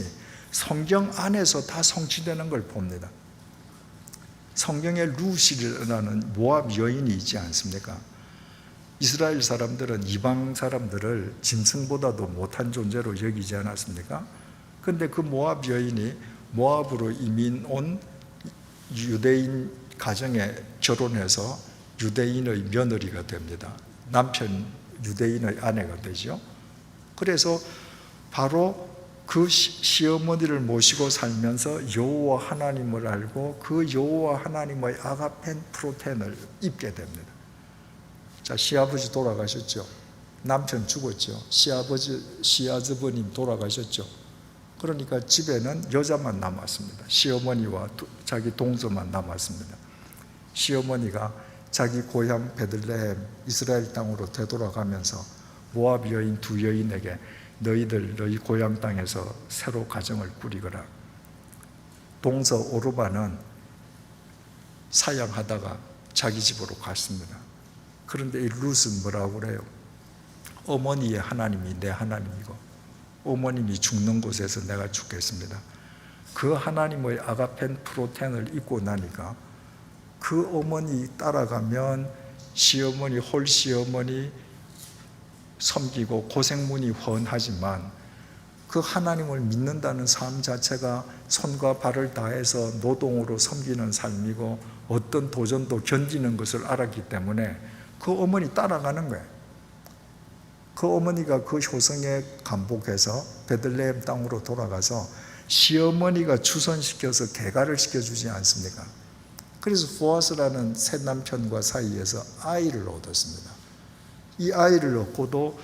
성경 안에서 다 성취되는 걸 봅니다. 성경에 루시라는 모압 여인이 있지 않습니까? 이스라엘 사람들은 이방 사람들을 짐승보다도 못한 존재로 여기지 않았습니까? 그런데 그 모압 여인이 모압으로 이민 온 유대인 가정에 결혼해서 유대인의 며느리가 됩니다. 남편 유대인의 아내가 되죠. 그래서 바로 그 시어머니를 모시고 살면서 여호와 하나님을 알고 그 여호와 하나님의 아가펜 프로텐을 입게 됩니다. 자, 시아버지 돌아가셨죠. 남편 죽었죠. 시아버님 돌아가셨죠. 그러니까 집에는 여자만 남았습니다. 시어머니와 자기 동서만 남았습니다. 시어머니가 자기 고향 베들레헴 이스라엘 땅으로 되돌아가면서 모압 여인 두 여인에게 너희들 너희 고향 땅에서 새로 가정을 꾸리거라. 동서 오르바는 사양하다가 자기 집으로 갔습니다. 그런데 이 룻은 뭐라고 그래요? 어머니의 하나님이 내 하나님이고 어머님이 죽는 곳에서 내가 죽겠습니다. 그 하나님의 아가펜 프로텐을 입고 나니까 그 어머니 따라가면 시어머니 홀시어머니 섬기고 고생문이 훤하지만 그 하나님을 믿는다는 삶 자체가 손과 발을 다해서 노동으로 섬기는 삶이고 어떤 도전도 견디는 것을 알았기 때문에 그 어머니 따라가는 거예요. 그 어머니가 그 효성에 감복해서 베들레헴 땅으로 돌아가서 시어머니가 추선시켜서 개가를 시켜주지 않습니까? 그래서 보아스라는 새 남편과 사이에서 아이를 얻었습니다. 이 아이를 얻고도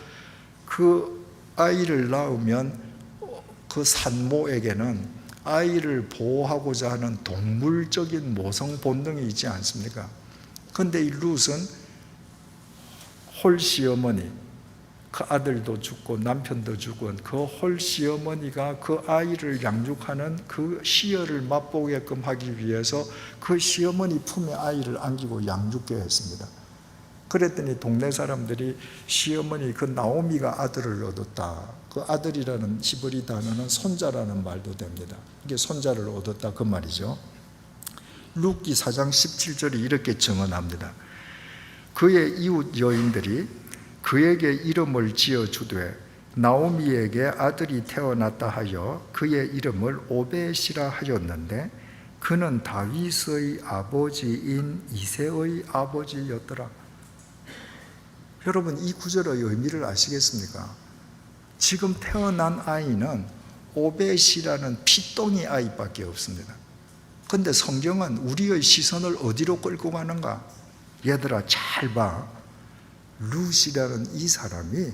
그 아이를 낳으면 그 산모에게는 아이를 보호하고자 하는 동물적인 모성 본능이 있지 않습니까? 그런데 이 룻은 홀시어머니, 그 아들도 죽고 남편도 죽은 그 홀시어머니가 그 아이를 양육하는 그 시여를 맛보게끔 하기 위해서 그 시어머니 품에 아이를 안기고 양육케 했습니다. 그랬더니 동네 사람들이 시어머니 그 나오미가 아들을 얻었다. 그 아들이라는 히브리 단어는 손자라는 말도 됩니다. 이게 손자를 얻었다 그 말이죠. 룻기 4장 17절이 이렇게 증언합니다. 그의 이웃 여인들이 그에게 이름을 지어주되 나오미에게 아들이 태어났다 하여 그의 이름을 오벳이라 하였는데 그는 다윗의 아버지인 이새의 아버지였더라. 여러분 이 구절의 의미를 아시겠습니까? 지금 태어난 아이는 오벳이라는 피똥이 아이밖에 없습니다. 그런데 성경은 우리의 시선을 어디로 끌고 가는가? 얘들아 잘 봐. 룻이라는 이 사람이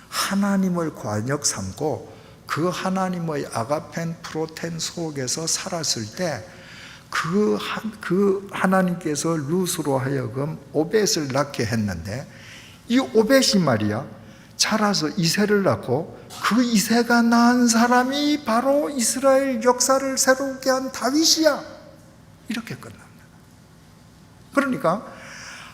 하나님을 관역 삼고 그 하나님의 아가펜 프로텐 속에서 살았을 때 그 하나님께서 룻으로 하여금 오벳을 낳게 했는데 이 오벳이 말이야 자라서 이새를 낳고 그 이새가 낳은 사람이 바로 이스라엘 역사를 새롭게 한 다윗이야. 이렇게 끝납니다. 그러니까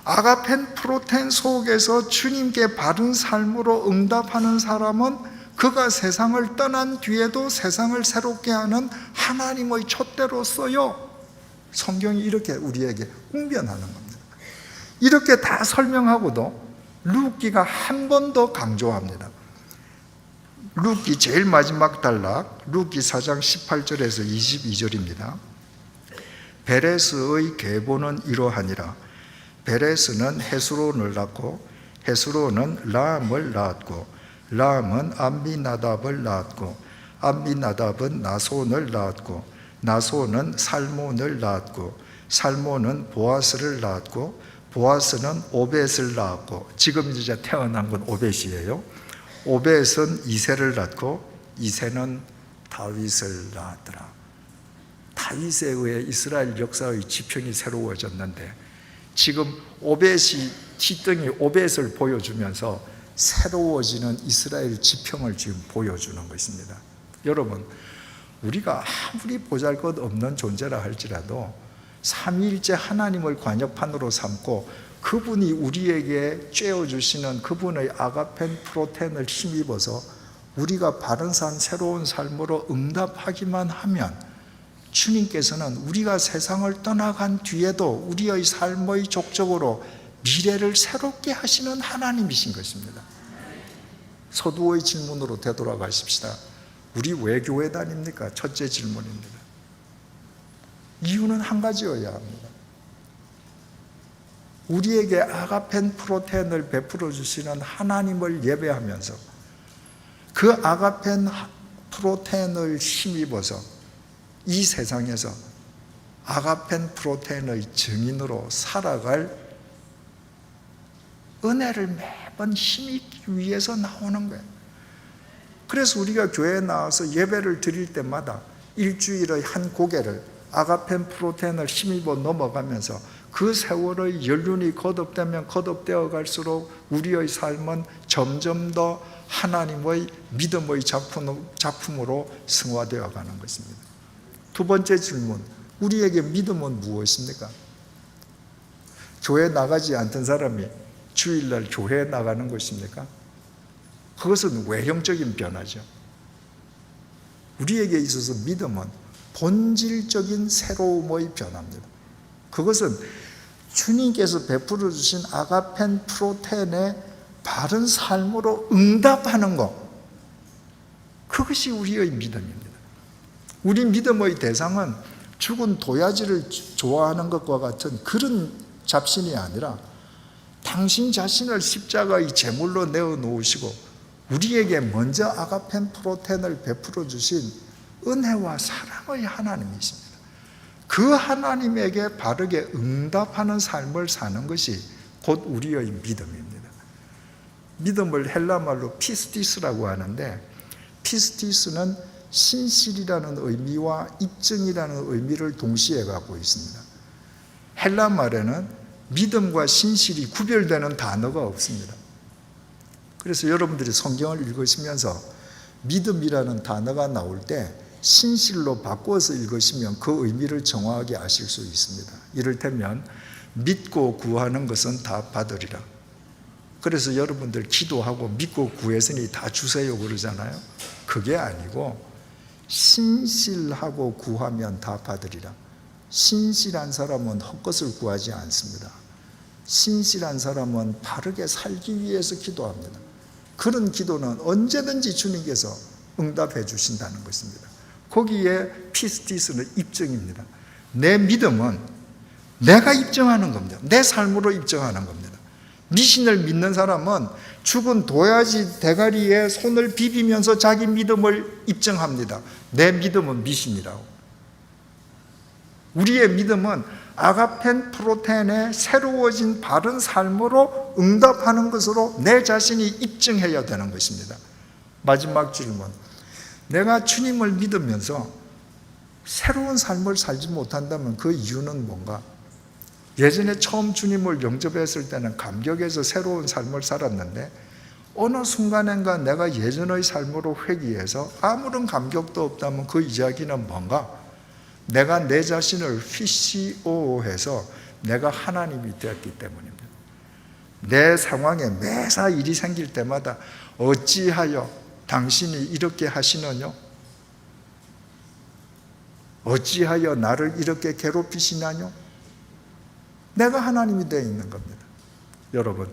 아가펜 프로텐 속에서 주님께 바른 삶으로 응답하는 사람은 그가 세상을 떠난 뒤에도 세상을 새롭게 하는 하나님의 촛대로서요. 성경이 이렇게 우리에게 웅변하는 겁니다. 이렇게 다 설명하고도 룻기가 한 번 더 강조합니다. 룻기 제일 마지막 단락 룻기 4장 18절에서 22절입니다. 베레스의 계보는 이러하니라. 베레스는 헤스론을 낳고 헤스론은 라암을 낳았고 라암은 암미나답을 낳았고 암미나답은 나손을 낳았고 나손은 살몬을 낳았고 살몬은 보아스를 낳았고 보아스는 오벳을 낳았고 지금 이제 태어난 건 오벳이에요. 오벳은 이새를 낳고 이새는 다윗을 낳았더라. 다윗에 의해 이스라엘 역사의 지평이 새로워졌는데 지금 오벳이 티덩이 오벳을 보여주면서 새로워지는 이스라엘 지평을 지금 보여주는 것입니다. 여러분 우리가 아무리 보잘것없는 존재라 할지라도 삼위일체 하나님을 관역판으로 삼고 그분이 우리에게 쬐어주시는 그분의 아가펜 프로텐을 힘입어서 우리가 바른 삶 새로운 삶으로 응답하기만 하면 주님께서는 우리가 세상을 떠나간 뒤에도 우리의 삶의 족적으로 미래를 새롭게 하시는 하나님이신 것입니다. 서두의 질문으로 되돌아가십시다. 우리 왜 교회 다닙니까? 첫째 질문입니다. 이유는 한 가지여야 합니다. 우리에게 아가펜 프로텐을 베풀어 주시는 하나님을 예배하면서 그 아가펜 프로텐을 힘입어서 이 세상에서 아가펜 프로텐의 증인으로 살아갈 은혜를 매번 힘입기 위해서 나오는 거예요. 그래서 우리가 교회에 나와서 예배를 드릴 때마다 일주일의 한 고개를 아가펜 프로텐을 힘입어 넘어가면서 그 세월의 연륜이 거듭되면 거듭되어 갈수록 우리의 삶은 점점 더 하나님의 믿음의 작품으로 승화되어 가는 것입니다. 두 번째 질문, 우리에게 믿음은 무엇입니까? 교회 나가지 않던 사람이 주일날 교회에 나가는 것입니까? 그것은 외형적인 변화죠. 우리에게 있어서 믿음은 본질적인 새로움의 변화입니다. 그것은 주님께서 베풀어 주신 아가펜 프로텐의 바른 삶으로 응답하는 것, 그것이 우리의 믿음입니다. 우리 믿음의 대상은 죽은 도야지를 좋아하는 것과 같은 그런 잡신이 아니라 당신 자신을 십자가의 제물로 내어놓으시고 우리에게 먼저 아가펜 프로텐을 베풀어 주신 은혜와 사랑의 하나님이십니다. 그 하나님에게 바르게 응답하는 삶을 사는 것이 곧 우리의 믿음입니다. 믿음을 헬라말로 피스티스라고 하는데, 피스티스는 신실이라는 의미와 입증이라는 의미를 동시에 갖고 있습니다. 헬라말에는 믿음과 신실이 구별되는 단어가 없습니다. 그래서 여러분들이 성경을 읽으시면서 믿음이라는 단어가 나올 때 신실로 바꿔서 읽으시면 그 의미를 정확하게 아실 수 있습니다. 이를테면 믿고 구하는 것은 다 받으리라. 그래서 여러분들 기도하고 믿고 구했으니 다 주세요 그러잖아요. 그게 아니고 신실하고 구하면 다 받으리라. 신실한 사람은 헛것을 구하지 않습니다. 신실한 사람은 바르게 살기 위해서 기도합니다. 그런 기도는 언제든지 주님께서 응답해 주신다는 것입니다. 거기에 피스티스는 입증입니다. 내 믿음은 내가 입증하는 겁니다. 내 삶으로 입증하는 겁니다. 미신을 믿는 사람은 죽은 도야지 대가리에 손을 비비면서 자기 믿음을 입증합니다. 내 믿음은 미신이라고. 우리의 믿음은 아가펜 프로텐의 새로워진 바른 삶으로 응답하는 것으로 내 자신이 입증해야 되는 것입니다. 마지막 질문, 내가 주님을 믿으면서 새로운 삶을 살지 못한다면 그 이유는 뭔가? 예전에 처음 주님을 영접했을 때는 감격해서 새로운 삶을 살았는데 어느 순간인가 내가 예전의 삶으로 회귀해서 아무런 감격도 없다면 그 이야기는 뭔가? 내가 내 자신을 PCO해서 내가 하나님이 되었기 때문입니다. 내 상황에 매사 일이 생길 때마다 어찌하여 당신이 이렇게 하시느냐? 어찌하여 나를 이렇게 괴롭히시나요? 내가 하나님이 되어 있는 겁니다. 여러분,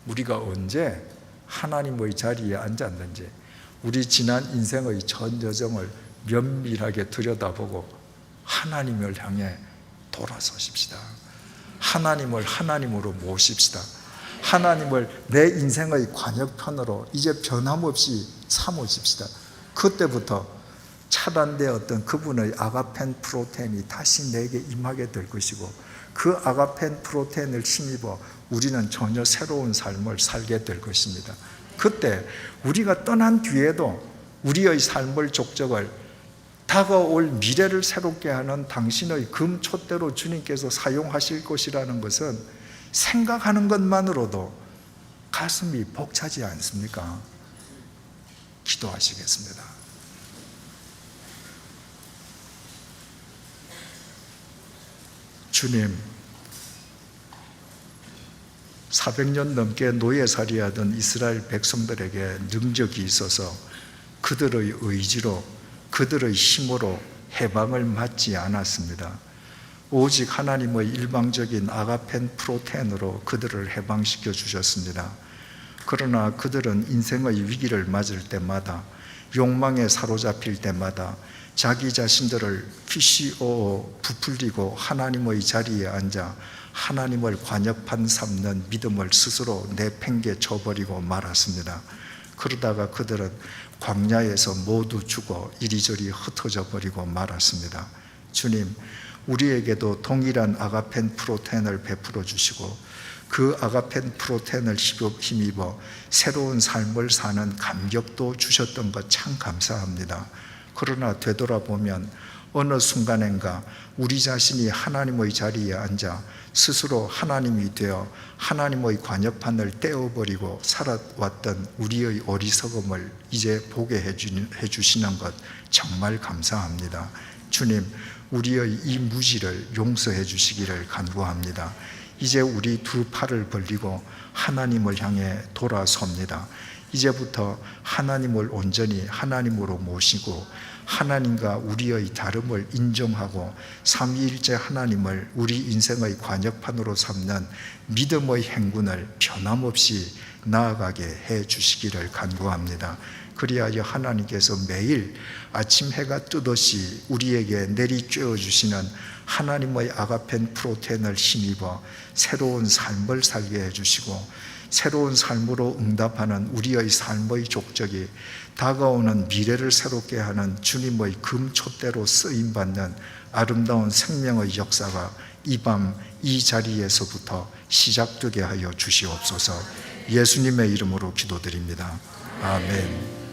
우리가 언제 하나님의 자리에 앉았는지 우리 지난 인생의 전 여정을 면밀하게 들여다보고 하나님을 향해 돌아서십시다. 하나님을 하나님으로 모십시다. 하나님을 내 인생의 관역편으로 이제 변함없이 삼으십시다. 그때부터 차단되었던 그분의 아가펜 프로텐이 다시 내게 임하게 될 것이고 그 아가펜 프로텐을 힘입어 우리는 전혀 새로운 삶을 살게 될 것입니다. 그때 우리가 떠난 뒤에도 우리의 삶의 족적을 다가올 미래를 새롭게 하는 당신의 금촛대로 주님께서 사용하실 것이라는 것은 생각하는 것만으로도 가슴이 벅차지 않습니까? 기도하시겠습니다. 주님, 400년 넘게 노예살이하던 이스라엘 백성들에게 능력이 있어서 그들의 의지로 그들의 힘으로 해방을 맞지 않았습니다. 오직 하나님의 일방적인 아가펜 프로텐으로 그들을 해방시켜 주셨습니다. 그러나 그들은 인생의 위기를 맞을 때마다, 욕망에 사로잡힐 때마다 자기 자신들을 PCO 부풀리고 하나님의 자리에 앉아 하나님을 관역판 삼는 믿음을 스스로 내팽개쳐버리고 말았습니다. 그러다가 그들은 광야에서 모두 죽어 이리저리 흩어져 버리고 말았습니다. 주님, 우리에게도 동일한 아가펜 프로텐을 베풀어 주시고 그 아가펜 프로텐을 힘입어 새로운 삶을 사는 감격도 주셨던 것 참 감사합니다. 그러나 되돌아보면 어느 순간인가 우리 자신이 하나님의 자리에 앉아 스스로 하나님이 되어 하나님의 관여판을 떼어버리고 살아왔던 우리의 어리석음을 이제 보게 해주시는 것 정말 감사합니다. 주님, 우리의 이 무지를 용서해 주시기를 간구합니다. 이제 우리 두 팔을 벌리고 하나님을 향해 돌아섭니다. 이제부터 하나님을 온전히 하나님으로 모시고 하나님과 우리의 다름을 인정하고 삼위일체 하나님을 우리 인생의 관역판으로 삼는 믿음의 행군을 변함없이 나아가게 해 주시기를 간구합니다. 그리하여 하나님께서 매일 아침 해가 뜨듯이 우리에게 내리쬐어 주시는 하나님의 아가펜 프로텐을 힘입어 새로운 삶을 살게 해주시고 새로운 삶으로 응답하는 우리의 삶의 족적이 다가오는 미래를 새롭게 하는 주님의 금촛대로 쓰임받는 아름다운 생명의 역사가 이 밤 이 자리에서부터 시작되게 하여 주시옵소서. 예수님의 이름으로 기도드립니다. 아멘.